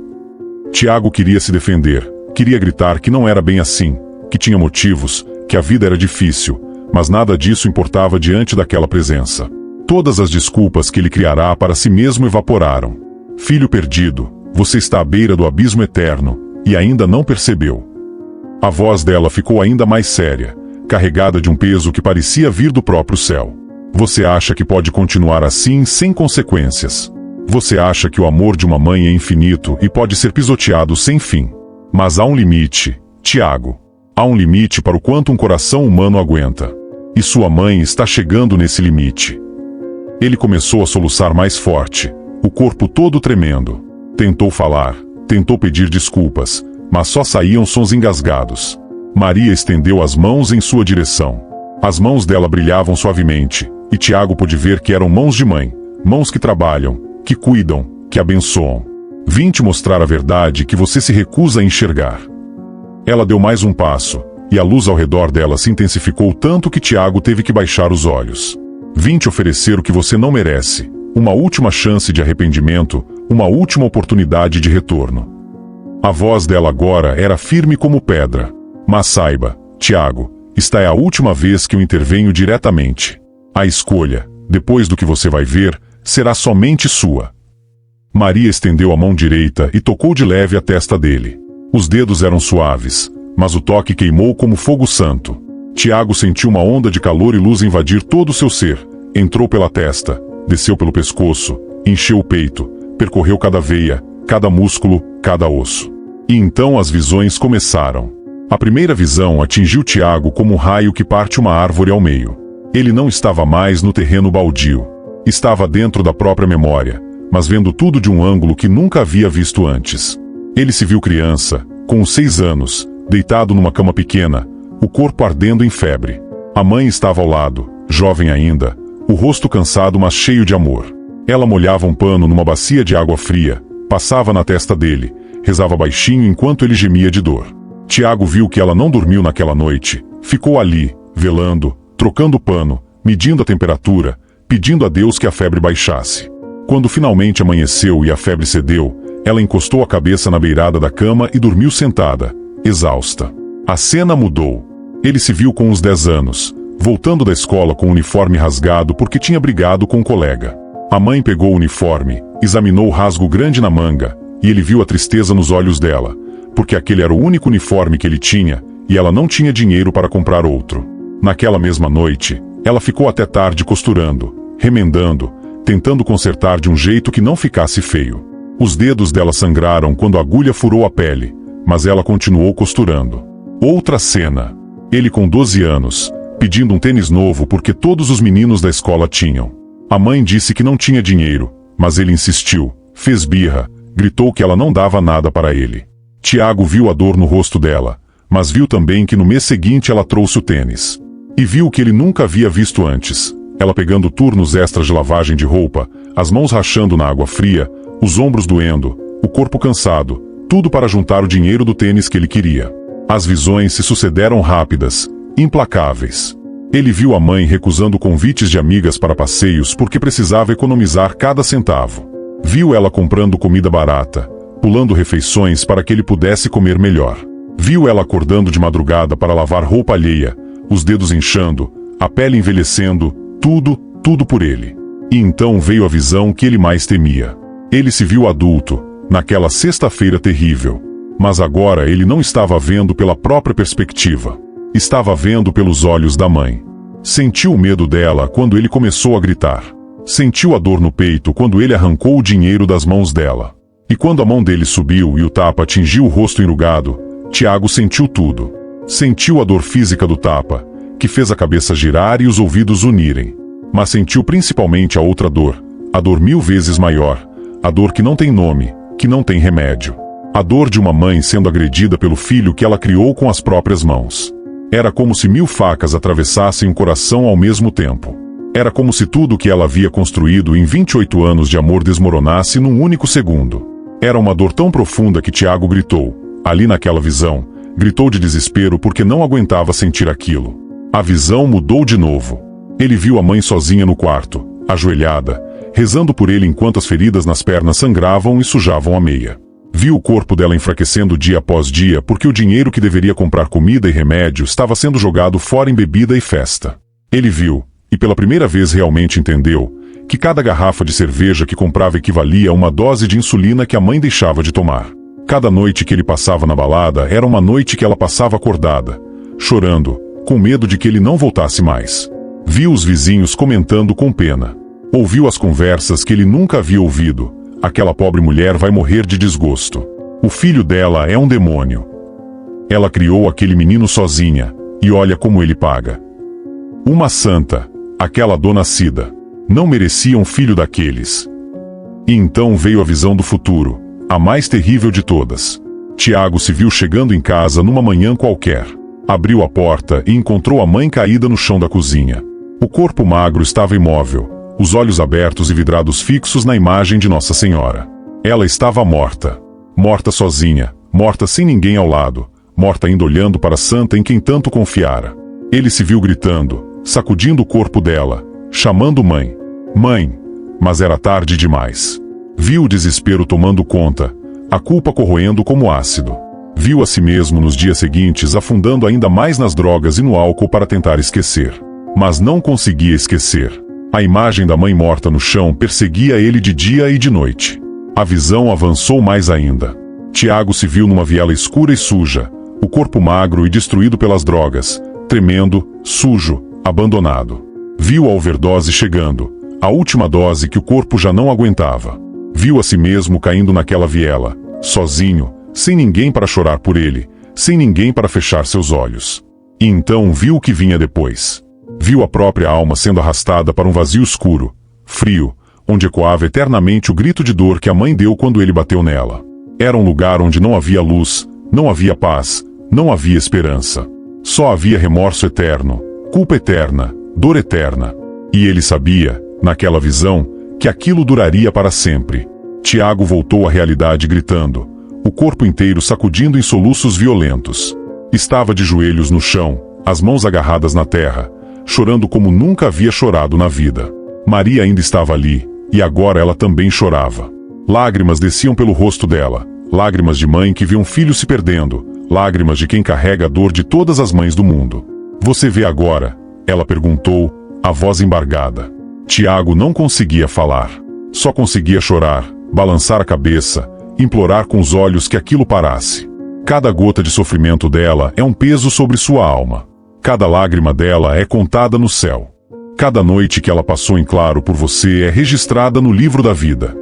Tiago queria se defender, queria gritar que não era bem assim, que tinha motivos, que a vida era difícil, mas nada disso importava diante daquela presença. Todas as desculpas que ele criará para si mesmo evaporaram. Filho perdido, você está à beira do abismo eterno, e ainda não percebeu. A voz dela ficou ainda mais séria, carregada de um peso que parecia vir do próprio céu. Você acha que pode continuar assim sem consequências. Você acha que o amor de uma mãe é infinito e pode ser pisoteado sem fim. Mas há um limite, Tiago. Há um limite para o quanto um coração humano aguenta. E sua mãe está chegando nesse limite. Ele começou a soluçar mais forte, o corpo todo tremendo. Tentou falar, tentou pedir desculpas, mas só saíam sons engasgados. Maria estendeu as mãos em sua direção. As mãos dela brilhavam suavemente, e Tiago pôde ver que eram mãos de mãe, mãos que trabalham, que cuidam, que abençoam. Vim te mostrar a verdade que você se recusa a enxergar. Ela deu mais um passo, e a luz ao redor dela se intensificou tanto que Tiago teve que baixar os olhos. Vim te oferecer o que você não merece, uma última chance de arrependimento, uma última oportunidade de retorno. A voz dela agora era firme como pedra. Mas saiba, Tiago, esta é a última vez que eu intervenho diretamente. A escolha, depois do que você vai ver, será somente sua. Maria estendeu a mão direita e tocou de leve a testa dele. Os dedos eram suaves, mas o toque queimou como fogo santo. Tiago sentiu uma onda de calor e luz invadir todo o seu ser. Entrou pela testa, desceu pelo pescoço, encheu o peito, percorreu cada veia, cada músculo, cada osso. E então as visões começaram. A primeira visão atingiu Tiago como um raio que parte uma árvore ao meio. Ele não estava mais no terreno baldio. Estava dentro da própria memória, mas vendo tudo de um ângulo que nunca havia visto antes. Ele se viu criança, com os 6 anos, deitado numa cama pequena, o corpo ardendo em febre. A mãe estava ao lado, jovem ainda, o rosto cansado mas cheio de amor. Ela molhava um pano numa bacia de água fria, passava na testa dele, rezava baixinho enquanto ele gemia de dor. Tiago viu que ela não dormiu naquela noite, ficou ali, velando, trocando o pano, medindo a temperatura, pedindo a Deus que a febre baixasse. Quando finalmente amanheceu e a febre cedeu, ela encostou a cabeça na beirada da cama e dormiu sentada, exausta. A cena mudou. Ele se viu com uns 10 anos, voltando da escola com o uniforme rasgado porque tinha brigado com um colega. A mãe pegou o uniforme, examinou o rasgo grande na manga, e ele viu a tristeza nos olhos dela, porque aquele era o único uniforme que ele tinha, e ela não tinha dinheiro para comprar outro. Naquela mesma noite, ela ficou até tarde costurando, remendando, tentando consertar de um jeito que não ficasse feio. Os dedos dela sangraram quando a agulha furou a pele, mas ela continuou costurando. Outra cena. Ele com 12 anos, pedindo um tênis novo porque todos os meninos da escola tinham. A mãe disse que não tinha dinheiro, mas ele insistiu, fez birra, gritou que ela não dava nada para ele. Tiago viu a dor no rosto dela, mas viu também que no mês seguinte ela trouxe o tênis. E viu o que ele nunca havia visto antes. Ela pegando turnos extras de lavagem de roupa, as mãos rachando na água fria, os ombros doendo, o corpo cansado, tudo para juntar o dinheiro do tênis que ele queria. As visões se sucederam rápidas, implacáveis. Ele viu a mãe recusando convites de amigas para passeios porque precisava economizar cada centavo. Viu ela comprando comida barata, pulando refeições para que ele pudesse comer melhor. Viu ela acordando de madrugada para lavar roupa alheia, os dedos inchando, a pele envelhecendo, tudo por ele. E então veio a visão que ele mais temia. Ele se viu adulto, naquela sexta-feira terrível. Mas agora ele não estava vendo pela própria perspectiva. Estava vendo pelos olhos da mãe. Sentiu o medo dela quando ele começou a gritar. Sentiu a dor no peito quando ele arrancou o dinheiro das mãos dela. E quando a mão dele subiu e o tapa atingiu o rosto enrugado, Tiago sentiu tudo. Sentiu a dor física do tapa, que fez a cabeça girar e os ouvidos unirem. Mas sentiu principalmente a outra dor, a dor 1000 vezes maior, a dor que não tem nome, que não tem remédio. A dor de uma mãe sendo agredida pelo filho que ela criou com as próprias mãos. Era como se 1000 facas atravessassem o coração ao mesmo tempo. Era como se tudo o que ela havia construído em 28 anos de amor desmoronasse num único segundo. Era uma dor tão profunda que Tiago gritou, ali naquela visão, gritou de desespero porque não aguentava sentir aquilo. A visão mudou de novo. Ele viu a mãe sozinha no quarto, ajoelhada, rezando por ele enquanto as feridas nas pernas sangravam e sujavam a meia. Viu o corpo dela enfraquecendo dia após dia porque o dinheiro que deveria comprar comida e remédio estava sendo jogado fora em bebida e festa. Ele viu, e pela primeira vez realmente entendeu, que cada garrafa de cerveja que comprava equivalia a uma dose de insulina que a mãe deixava de tomar. Cada noite que ele passava na balada era uma noite que ela passava acordada, chorando, com medo de que ele não voltasse mais. Viu os vizinhos comentando com pena. Ouviu as conversas que ele nunca havia ouvido. Aquela pobre mulher vai morrer de desgosto. O filho dela é um demônio. Ela criou aquele menino sozinha, e olha como ele paga. Uma santa, aquela dona Cida, não merecia um filho daqueles. E então veio a visão do futuro, a mais terrível de todas. Tiago se viu chegando em casa numa manhã qualquer. Abriu a porta e encontrou a mãe caída no chão da cozinha. O corpo magro estava imóvel, os olhos abertos e vidrados fixos na imagem de Nossa Senhora. Ela estava morta. Morta sozinha, morta sem ninguém ao lado, morta ainda olhando para a santa em quem tanto confiara. Ele se viu gritando, sacudindo o corpo dela, chamando mãe. Mãe! Mas era tarde demais. Viu o desespero tomando conta, a culpa corroendo como ácido. Viu a si mesmo nos dias seguintes afundando ainda mais nas drogas e no álcool para tentar esquecer. Mas não conseguia esquecer. A imagem da mãe morta no chão perseguia ele de dia e de noite. A visão avançou mais ainda. Tiago se viu numa viela escura e suja, o corpo magro e destruído pelas drogas, tremendo, sujo, abandonado. Viu a overdose chegando, a última dose que o corpo já não aguentava. Viu a si mesmo caindo naquela viela, sozinho, sem ninguém para chorar por ele, sem ninguém para fechar seus olhos. E então viu o que vinha depois. Viu a própria alma sendo arrastada para um vazio escuro, frio, onde ecoava eternamente o grito de dor que a mãe deu quando ele bateu nela. Era um lugar onde não havia luz, não havia paz, não havia esperança. Só havia remorso eterno, culpa eterna, dor eterna. E ele sabia, naquela visão, que aquilo duraria para sempre. Tiago voltou à realidade gritando, o corpo inteiro sacudindo em soluços violentos. Estava de joelhos no chão, as mãos agarradas na terra, chorando como nunca havia chorado na vida. Maria ainda estava ali, e agora ela também chorava. Lágrimas desciam pelo rosto dela, lágrimas de mãe que viu um filho se perdendo, lágrimas de quem carrega a dor de todas as mães do mundo. Você vê agora? Ela perguntou, a voz embargada. Tiago não conseguia falar. Só conseguia chorar, balançar a cabeça, implorar com os olhos que aquilo parasse. Cada gota de sofrimento dela é um peso sobre sua alma. Cada lágrima dela é contada no céu. Cada noite que ela passou em claro por você é registrada no livro da vida.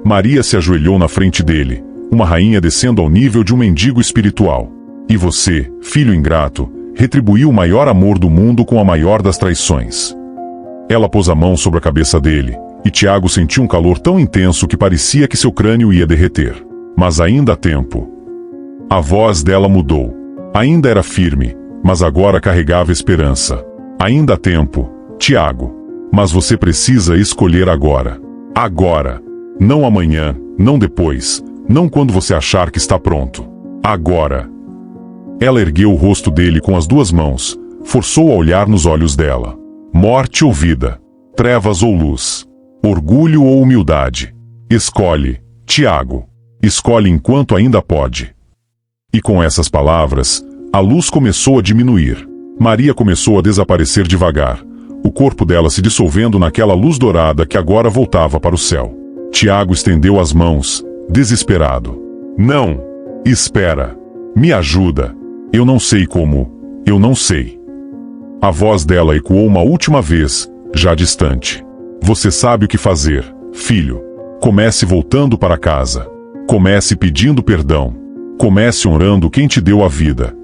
Maria se ajoelhou na frente dele, uma rainha descendo ao nível de um mendigo espiritual. E você, filho ingrato, retribuiu o maior amor do mundo com a maior das traições. Ela pôs a mão sobre a cabeça dele, e Tiago sentiu um calor tão intenso que parecia que seu crânio ia derreter. Mas ainda há tempo. A voz dela mudou. Ainda era firme, mas agora carregava esperança. Ainda há tempo, Tiago. Mas você precisa escolher agora. Agora. Não amanhã, não depois, não quando você achar que está pronto. Agora. Ela ergueu o rosto dele com as duas mãos, forçou a olhar nos olhos dela. Morte ou vida, trevas ou luz, orgulho ou humildade. Escolhe, Tiago. Escolhe enquanto ainda pode. E com essas palavras, a luz começou a diminuir. Maria começou a desaparecer devagar, o corpo dela se dissolvendo naquela luz dourada que agora voltava para o céu. Tiago estendeu as mãos, desesperado. Não! Espera! Me ajuda! Eu não sei como. Eu não sei. A voz dela ecoou uma última vez, já distante. Você sabe o que fazer, filho. Comece voltando para casa. Comece pedindo perdão. Comece honrando quem te deu a vida.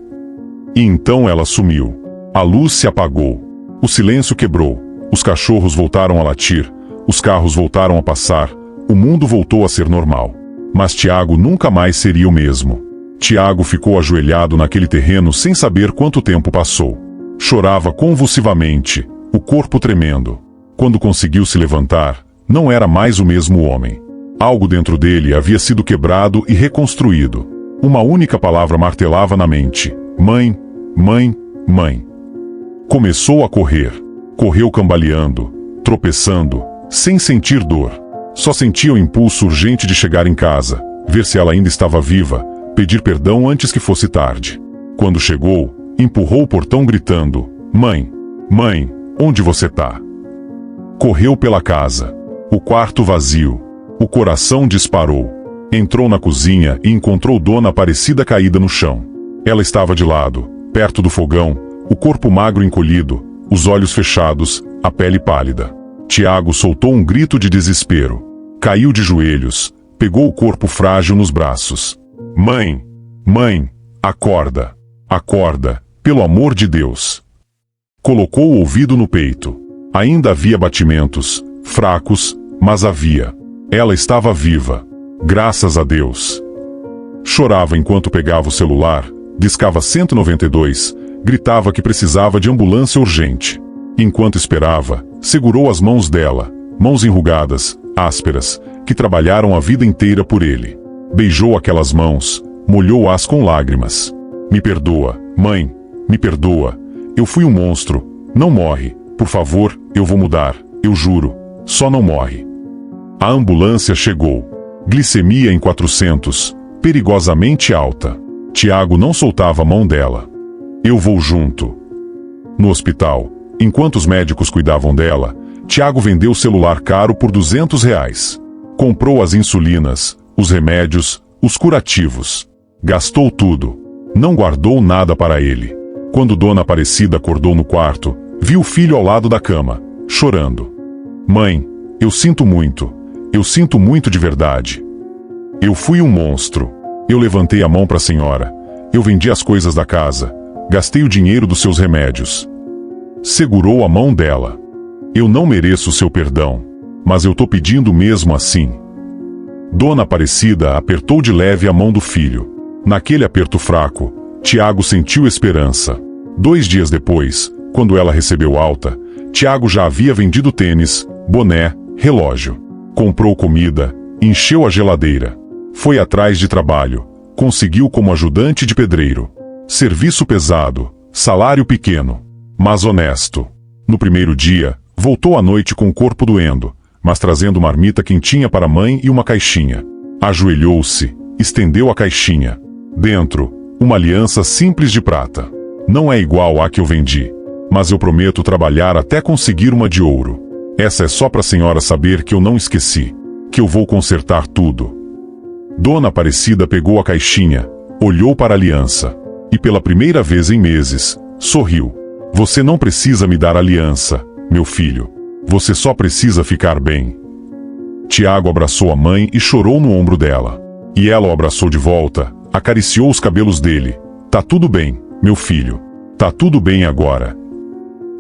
E então ela sumiu. A luz se apagou. O silêncio quebrou. Os cachorros voltaram a latir. Os carros voltaram a passar. O mundo voltou a ser normal. Mas Tiago nunca mais seria o mesmo. Tiago ficou ajoelhado naquele terreno sem saber quanto tempo passou. Chorava convulsivamente, o corpo tremendo. Quando conseguiu se levantar, não era mais o mesmo homem. Algo dentro dele havia sido quebrado e reconstruído. Uma única palavra martelava na mente. Mãe, mãe, mãe. Começou a correr. Correu cambaleando, tropeçando, sem sentir dor. Só sentia o impulso urgente de chegar em casa, ver se ela ainda estava viva, pedir perdão antes que fosse tarde. Quando chegou, empurrou o portão gritando, Mãe, mãe, onde você tá? Correu pela casa. O quarto vazio. O coração disparou. Entrou na cozinha e encontrou Dona Aparecida caída no chão. Ela estava de lado, perto do fogão, o corpo magro encolhido, os olhos fechados, a pele pálida. Tiago soltou um grito de desespero. Caiu de joelhos, pegou o corpo frágil nos braços. Mãe! Mãe! Acorda! Acorda, pelo amor de Deus! Colocou o ouvido no peito. Ainda havia batimentos, fracos, mas havia. Ela estava viva. Graças a Deus. Chorava enquanto pegava o celular, discava 192, gritava que precisava de ambulância urgente. Enquanto esperava, segurou as mãos dela, mãos enrugadas, ásperas, que trabalharam a vida inteira por ele. Beijou aquelas mãos, molhou-as com lágrimas. Me perdoa, mãe, me perdoa. Eu fui um monstro. Não morre, por favor, eu vou mudar, eu juro. Só não morre. A ambulância chegou. Glicemia em 400, perigosamente alta. Tiago não soltava a mão dela. Eu vou junto. No hospital, enquanto os médicos cuidavam dela, Tiago vendeu o celular caro por R$ 200. Comprou as insulinas, os remédios, os curativos. Gastou tudo. Não guardou nada para ele. Quando Dona Aparecida acordou no quarto, viu o filho ao lado da cama, chorando. Mãe, eu sinto muito. Eu sinto muito de verdade. Eu fui um monstro. Eu levantei a mão para a senhora. Eu vendi as coisas da casa. Gastei o dinheiro dos seus remédios. Segurou a mão dela. Eu não mereço o seu perdão, mas eu tô pedindo mesmo assim. Dona Aparecida apertou de leve a mão do filho. Naquele aperto fraco, Tiago sentiu esperança. 2 dias depois, quando ela recebeu alta, Tiago já havia vendido tênis, boné, relógio. Comprou comida, encheu a geladeira. Foi atrás de trabalho, conseguiu como ajudante de pedreiro. Serviço pesado, salário pequeno, mas honesto. No primeiro dia, voltou à noite com o corpo doendo, mas trazendo marmita quentinha para a mãe e uma caixinha. Ajoelhou-se, estendeu a caixinha. Dentro, uma aliança simples de prata. Não é igual à que eu vendi, mas eu prometo trabalhar até conseguir uma de ouro. Essa é só para a senhora saber que eu não esqueci, que eu vou consertar tudo. Dona Aparecida pegou a caixinha, olhou para a aliança, e pela primeira vez em meses, sorriu. Você não precisa me dar aliança, meu filho. Você só precisa ficar bem. Tiago abraçou a mãe e chorou no ombro dela. E ela o abraçou de volta, acariciou os cabelos dele. Tá tudo bem, meu filho. Tá tudo bem agora.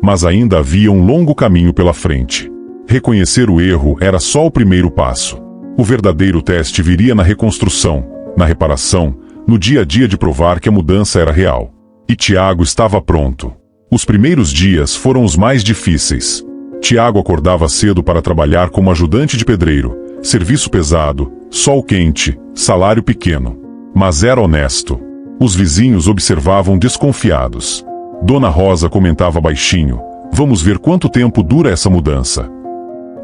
Mas ainda havia um longo caminho pela frente. Reconhecer o erro era só o primeiro passo. O verdadeiro teste viria na reconstrução, na reparação, no dia a dia de provar que a mudança era real. E Tiago estava pronto. Os primeiros dias foram os mais difíceis. Tiago acordava cedo para trabalhar como ajudante de pedreiro, serviço pesado, sol quente, salário pequeno. Mas era honesto. Os vizinhos observavam desconfiados. Dona Rosa comentava baixinho: vamos ver quanto tempo dura essa mudança.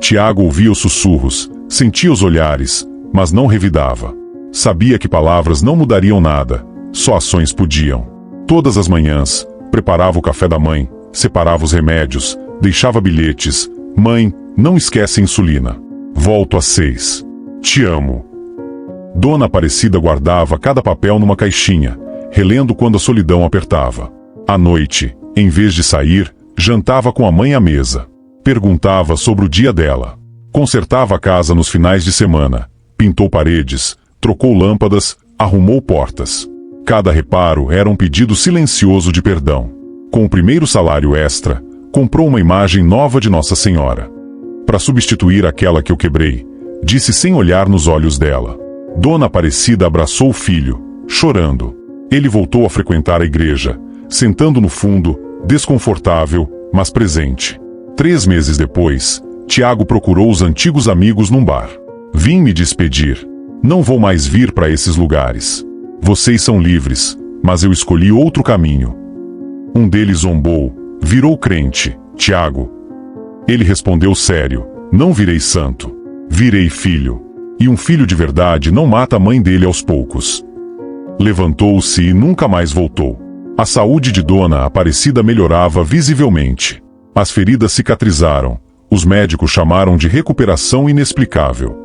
Tiago ouvia os sussurros, sentia os olhares, mas não revidava. Sabia que palavras não mudariam nada, só ações podiam. Todas as manhãs, preparava o café da mãe, separava os remédios, deixava bilhetes: mãe, não esquece a insulina. Volto às 6. Te amo. Dona Aparecida guardava cada papel numa caixinha, relendo quando a solidão apertava. À noite, em vez de sair, jantava com a mãe à mesa. Perguntava sobre o dia dela. Consertava a casa nos finais de semana. Pintou paredes, trocou lâmpadas, arrumou portas. Cada reparo era um pedido silencioso de perdão. Com o primeiro salário extra, comprou uma imagem nova de Nossa Senhora. Para substituir aquela que eu quebrei, disse sem olhar nos olhos dela. Dona Aparecida abraçou o filho, chorando. Ele voltou a frequentar a igreja, sentando no fundo, desconfortável, mas presente. 3 meses depois, Tiago procurou os antigos amigos num bar. Vim me despedir. Não vou mais vir para esses lugares. Vocês são livres, mas eu escolhi outro caminho. Um deles zombou, virou crente. Tiago. Ele respondeu sério: não virei santo. Virei filho. E um filho de verdade não mata a mãe dele aos poucos. Levantou-se e nunca mais voltou. A saúde de Dona Aparecida melhorava visivelmente. As feridas cicatrizaram. Os médicos chamaram de recuperação inexplicável.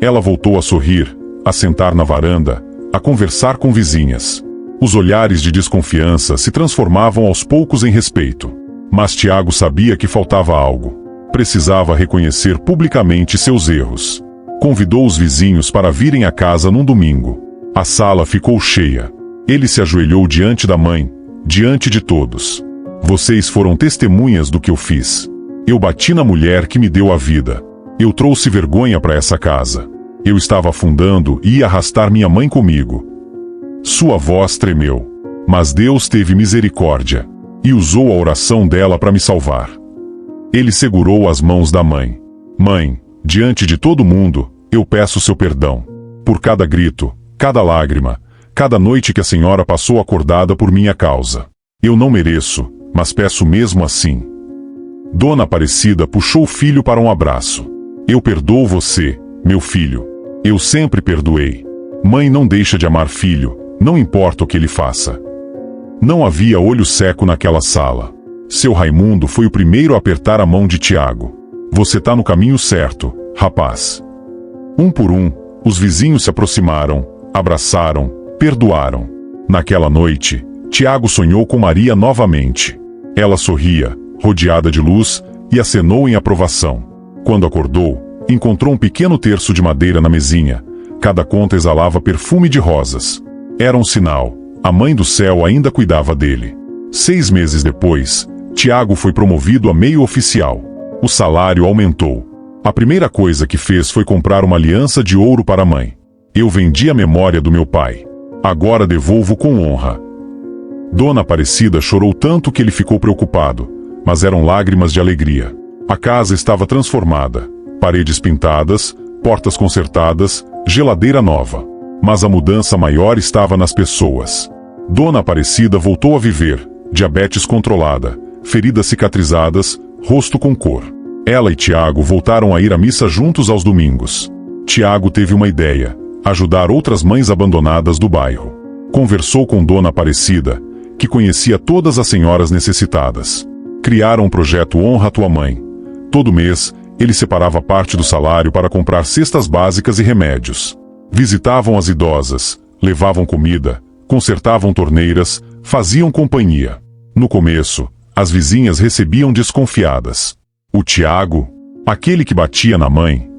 Ela voltou a sorrir, a sentar na varanda, a conversar com vizinhas. Os olhares de desconfiança se transformavam aos poucos em respeito. Mas Tiago sabia que faltava algo. Precisava reconhecer publicamente seus erros. Convidou os vizinhos para virem à casa num domingo. A sala ficou cheia. Ele se ajoelhou diante da mãe, diante de todos. Vocês foram testemunhas do que eu fiz. Eu bati na mulher que me deu a vida. Eu trouxe vergonha para essa casa. Eu estava afundando e ia arrastar minha mãe comigo. Sua voz tremeu. Mas Deus teve misericórdia e usou a oração dela para me salvar. Ele segurou as mãos da mãe. Mãe, diante de todo mundo, eu peço seu perdão. Por cada grito, cada lágrima, cada noite que a senhora passou acordada por minha causa. Eu não mereço, mas peço mesmo assim. Dona Aparecida puxou o filho para um abraço. Eu perdoo você, meu filho. Eu sempre perdoei. Mãe não deixa de amar filho, não importa o que ele faça. Não havia olho seco naquela sala. Seu Raimundo foi o primeiro a apertar a mão de Tiago. Você tá no caminho certo, rapaz. Um por um, os vizinhos se aproximaram, abraçaram, perdoaram. Naquela noite, Tiago sonhou com Maria novamente. Ela sorria, rodeada de luz, e acenou em aprovação. Quando acordou, encontrou um pequeno terço de madeira na mesinha. Cada conta exalava perfume de rosas. Era um sinal. A mãe do céu ainda cuidava dele. 6 meses depois, Tiago foi promovido a meio oficial. O salário aumentou. A primeira coisa que fez foi comprar uma aliança de ouro para a mãe. Eu vendi a memória do meu pai. Agora devolvo com honra. Dona Aparecida chorou tanto que ele ficou preocupado, mas eram lágrimas de alegria. A casa estava transformada. Paredes pintadas, portas consertadas, geladeira nova. Mas a mudança maior estava nas pessoas. Dona Aparecida voltou a viver, diabetes controlada, feridas cicatrizadas, rosto com cor. Ela e Tiago voltaram a ir à missa juntos aos domingos. Tiago teve uma ideia: ajudar outras mães abandonadas do bairro. Conversou com Dona Aparecida, que conhecia todas as senhoras necessitadas. Criaram um projeto Honra Tua Mãe. Todo mês, ele separava parte do salário para comprar cestas básicas e remédios. Visitavam as idosas, levavam comida, consertavam torneiras, faziam companhia. No começo, as vizinhas recebiam desconfiadas. O Tiago, aquele que batia na mãe.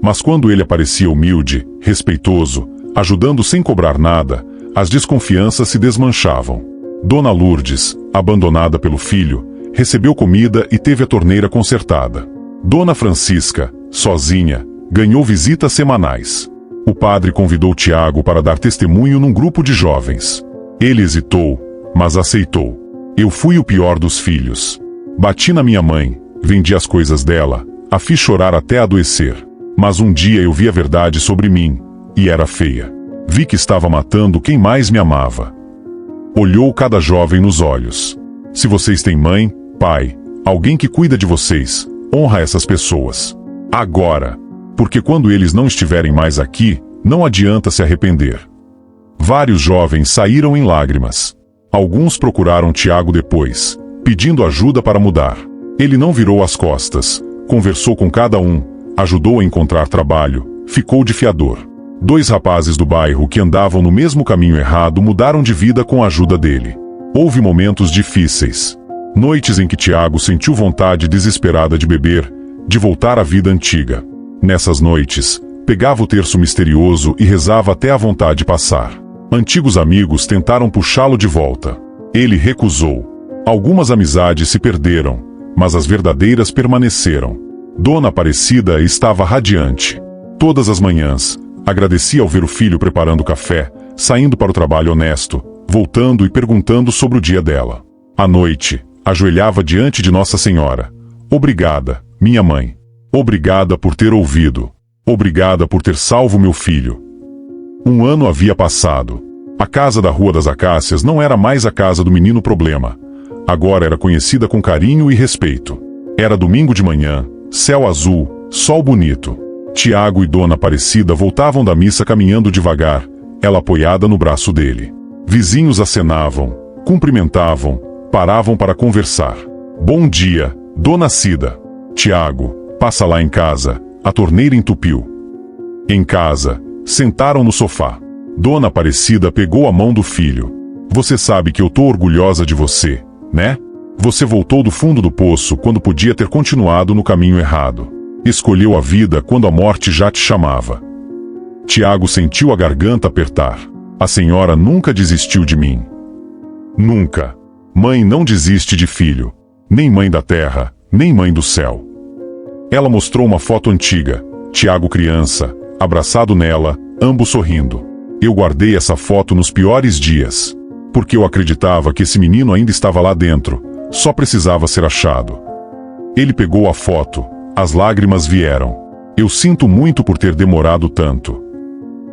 Mas quando ele aparecia humilde, respeitoso, ajudando sem cobrar nada, as desconfianças se desmanchavam. Dona Lourdes, abandonada pelo filho, recebeu comida e teve a torneira consertada. Dona Francisca, sozinha, ganhou visitas semanais. O padre convidou Tiago para dar testemunho num grupo de jovens. Ele hesitou, mas aceitou. Eu fui o pior dos filhos. Bati na minha mãe, vendi as coisas dela, a fiz chorar até adoecer. Mas um dia eu vi a verdade sobre mim, e era feia. Vi que estava matando quem mais me amava. Olhou cada jovem nos olhos. Se vocês têm mãe, pai, alguém que cuida de vocês, honra essas pessoas. Agora. Porque quando eles não estiverem mais aqui, não adianta se arrepender. Vários jovens saíram em lágrimas. Alguns procuraram Tiago depois, pedindo ajuda para mudar. Ele não virou as costas, conversou com cada um, ajudou a encontrar trabalho, ficou de fiador. 2 rapazes do bairro que andavam no mesmo caminho errado mudaram de vida com a ajuda dele. Houve momentos difíceis. Noites em que Tiago sentiu vontade desesperada de beber, de voltar à vida antiga. Nessas noites, pegava o terço misterioso e rezava até a vontade passar. Antigos amigos tentaram puxá-lo de volta. Ele recusou. Algumas amizades se perderam, mas as verdadeiras permaneceram. Dona Aparecida estava radiante. Todas as manhãs, agradecia ao ver o filho preparando café, saindo para o trabalho honesto, voltando e perguntando sobre o dia dela. À noite, ajoelhava diante de Nossa Senhora. Obrigada, minha mãe. Obrigada por ter ouvido. Obrigada por ter salvo meu filho. 1 ano havia passado. A casa da Rua das Acácias não era mais a casa do menino problema. Agora era conhecida com carinho e respeito. Era domingo de manhã, céu azul, sol bonito. Tiago e Dona Aparecida voltavam da missa caminhando devagar, ela apoiada no braço dele. Vizinhos acenavam, cumprimentavam, paravam para conversar. Bom dia, Dona Cida. Tiago, passa lá em casa, a torneira entupiu. Em casa, sentaram no sofá. Dona Aparecida pegou a mão do filho. Você sabe que eu tô orgulhosa de você, né? Você voltou do fundo do poço quando podia ter continuado no caminho errado. Escolheu a vida quando a morte já te chamava. Tiago sentiu a garganta apertar. A senhora nunca desistiu de mim. Nunca. Mãe não desiste de filho. Nem mãe da terra, nem mãe do céu. Ela mostrou uma foto antiga, Tiago criança, abraçado nela, ambos sorrindo. Eu guardei essa foto nos piores dias, porque eu acreditava que esse menino ainda estava lá dentro, só precisava ser achado. Ele pegou a foto, as lágrimas vieram. Eu sinto muito por ter demorado tanto.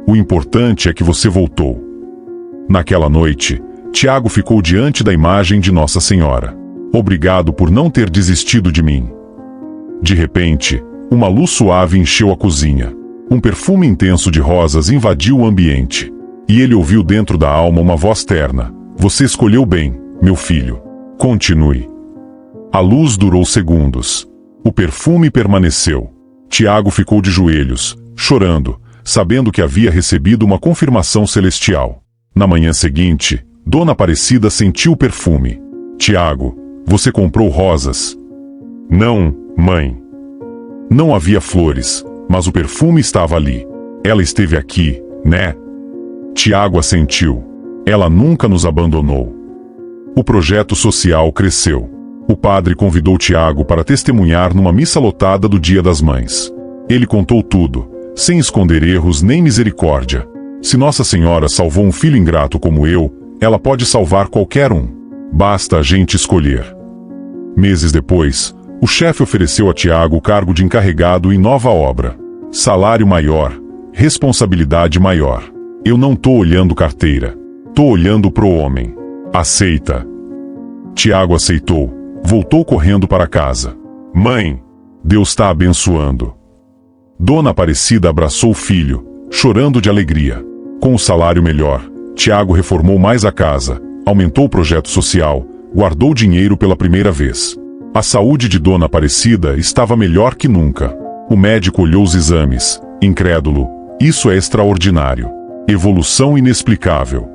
O importante é que você voltou. Naquela noite, Tiago ficou diante da imagem de Nossa Senhora. Obrigado por não ter desistido de mim. De repente, uma luz suave encheu a cozinha. Um perfume intenso de rosas invadiu o ambiente. E ele ouviu dentro da alma uma voz terna. Você escolheu bem, meu filho. Continue. A luz durou segundos. O perfume permaneceu. Tiago ficou de joelhos, chorando, sabendo que havia recebido uma confirmação celestial. Na manhã seguinte, Dona Aparecida sentiu o perfume. Tiago, você comprou rosas? Não, mãe. Não havia flores, mas o perfume estava ali. Ela esteve aqui, né? Tiago assentiu. Ela nunca nos abandonou. O projeto social cresceu. O padre convidou Tiago para testemunhar numa missa lotada do Dia das Mães. Ele contou tudo, sem esconder erros nem misericórdia. Se Nossa Senhora salvou um filho ingrato como eu, ela pode salvar qualquer um. Basta a gente escolher. Meses depois, o chefe ofereceu a Tiago o cargo de encarregado em nova obra. Salário maior, responsabilidade maior. Eu não tô olhando carteira. Tô olhando pro homem. Aceita. Tiago aceitou. Voltou correndo para casa. Mãe, Deus tá abençoando. Dona Aparecida abraçou o filho, chorando de alegria. Com o salário melhor, Tiago reformou mais a casa, aumentou o projeto social, guardou dinheiro pela primeira vez. A saúde de Dona Aparecida estava melhor que nunca. O médico olhou os exames, incrédulo. Isso é extraordinário. Evolução inexplicável.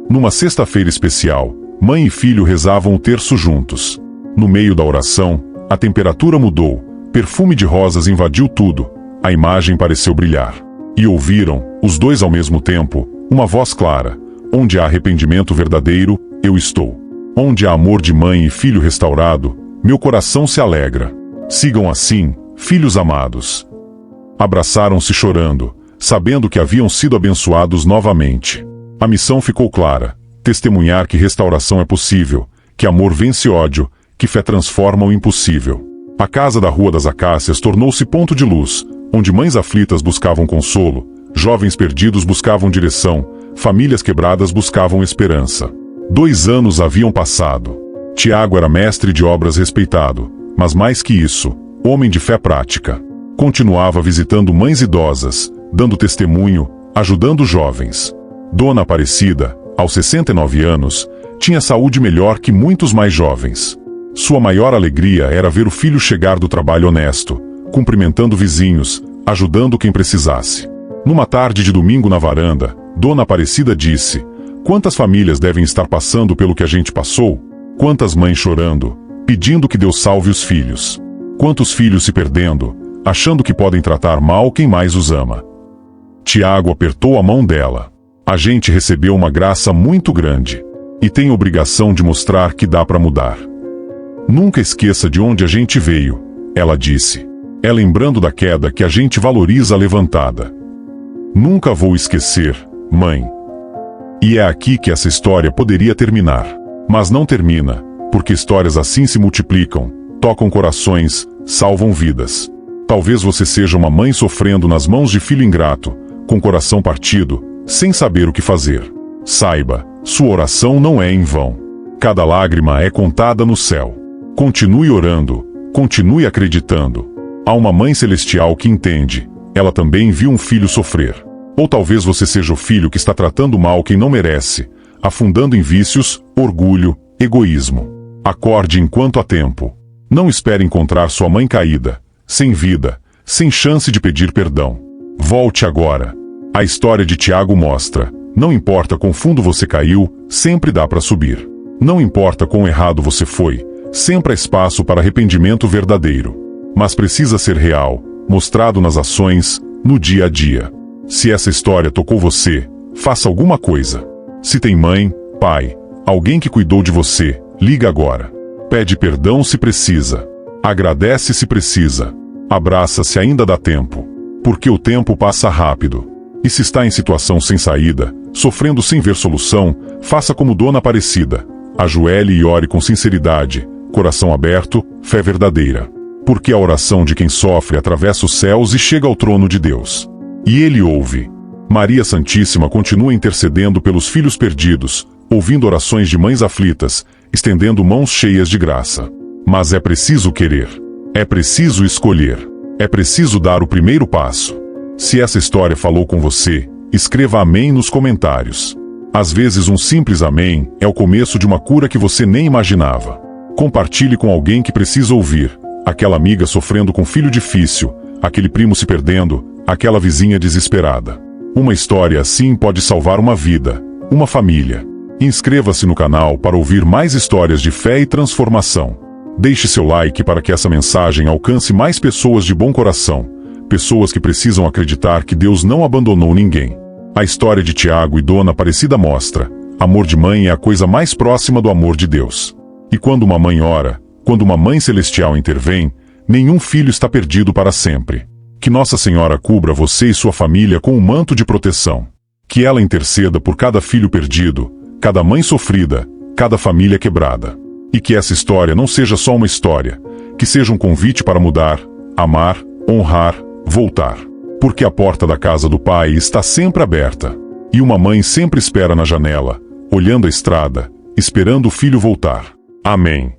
Numa sexta-feira especial, mãe e filho rezavam o terço juntos. No meio da oração, a temperatura mudou, perfume de rosas invadiu tudo, a imagem pareceu brilhar. E ouviram, os dois ao mesmo tempo, uma voz clara: onde há arrependimento verdadeiro, eu estou. Onde há amor de mãe e filho restaurado, meu coração se alegra. Sigam assim, filhos amados. Abraçaram-se chorando, sabendo que haviam sido abençoados novamente. A missão ficou clara: testemunhar que restauração é possível, que amor vence ódio, que fé transforma o impossível. A casa da Rua das Acácias tornou-se ponto de luz, onde mães aflitas buscavam consolo, jovens perdidos buscavam direção, famílias quebradas buscavam esperança. 2 anos haviam passado. Tiago era mestre de obras respeitado, mas mais que isso, homem de fé prática. Continuava visitando mães idosas, dando testemunho, ajudando jovens. Dona Aparecida, aos 69 anos, tinha saúde melhor que muitos mais jovens. Sua maior alegria era ver o filho chegar do trabalho honesto, cumprimentando vizinhos, ajudando quem precisasse. Numa tarde de domingo na varanda, Dona Aparecida disse: quantas famílias devem estar passando pelo que a gente passou? Quantas mães chorando, pedindo que Deus salve os filhos? Quantos filhos se perdendo, achando que podem tratar mal quem mais os ama? Tiago apertou a mão dela. A gente recebeu uma graça muito grande, e tem obrigação de mostrar que dá para mudar. Nunca esqueça de onde a gente veio, ela disse. É lembrando da queda que a gente valoriza a levantada. Nunca vou esquecer, mãe. E é aqui que essa história poderia terminar. Mas não termina, porque histórias assim se multiplicam, tocam corações, salvam vidas. Talvez você seja uma mãe sofrendo nas mãos de filho ingrato, com coração partido, sem saber o que fazer. Saiba, sua oração não é em vão. Cada lágrima é contada no céu. Continue orando, continue acreditando. Há uma mãe celestial que entende. Ela também viu um filho sofrer. Ou talvez você seja o filho que está tratando mal quem não merece, afundando em vícios, orgulho, egoísmo. Acorde enquanto há tempo. Não espere encontrar sua mãe caída, sem vida, sem chance de pedir perdão. Volte agora. A história de Tiago mostra: não importa quão fundo você caiu, sempre dá para subir. Não importa quão errado você foi, sempre há espaço para arrependimento verdadeiro. Mas precisa ser real, mostrado nas ações, no dia a dia. Se essa história tocou você, faça alguma coisa. Se tem mãe, pai, alguém que cuidou de você, liga agora. Pede perdão se precisa. Agradece se precisa. Abraça se ainda dá tempo. Porque o tempo passa rápido. E se está em situação sem saída, sofrendo sem ver solução, faça como Dona Aparecida. Ajoelhe e ore com sinceridade, coração aberto, fé verdadeira. Porque a oração de quem sofre atravessa os céus e chega ao trono de Deus. E Ele ouve. Maria Santíssima continua intercedendo pelos filhos perdidos, ouvindo orações de mães aflitas, estendendo mãos cheias de graça. Mas é preciso querer. É preciso escolher. É preciso dar o primeiro passo. Se essa história falou com você, escreva amém nos comentários. Às vezes um simples amém é o começo de uma cura que você nem imaginava. Compartilhe com alguém que precisa ouvir. Aquela amiga sofrendo com filho difícil, aquele primo se perdendo, aquela vizinha desesperada. Uma história assim pode salvar uma vida, uma família. Inscreva-se no canal para ouvir mais histórias de fé e transformação. Deixe seu like para que essa mensagem alcance mais pessoas de bom coração. Pessoas que precisam acreditar que Deus não abandonou ninguém. A história de Tiago e Dona Aparecida mostra: amor de mãe é a coisa mais próxima do amor de Deus. E quando uma mãe ora, quando uma mãe celestial intervém, nenhum filho está perdido para sempre. Que Nossa Senhora cubra você e sua família com um manto de proteção. Que ela interceda por cada filho perdido, cada mãe sofrida, cada família quebrada. E que essa história não seja só uma história, que seja um convite para mudar, amar, honrar, voltar. Porque a porta da casa do Pai está sempre aberta. E uma mãe sempre espera na janela, olhando a estrada, esperando o filho voltar. Amém.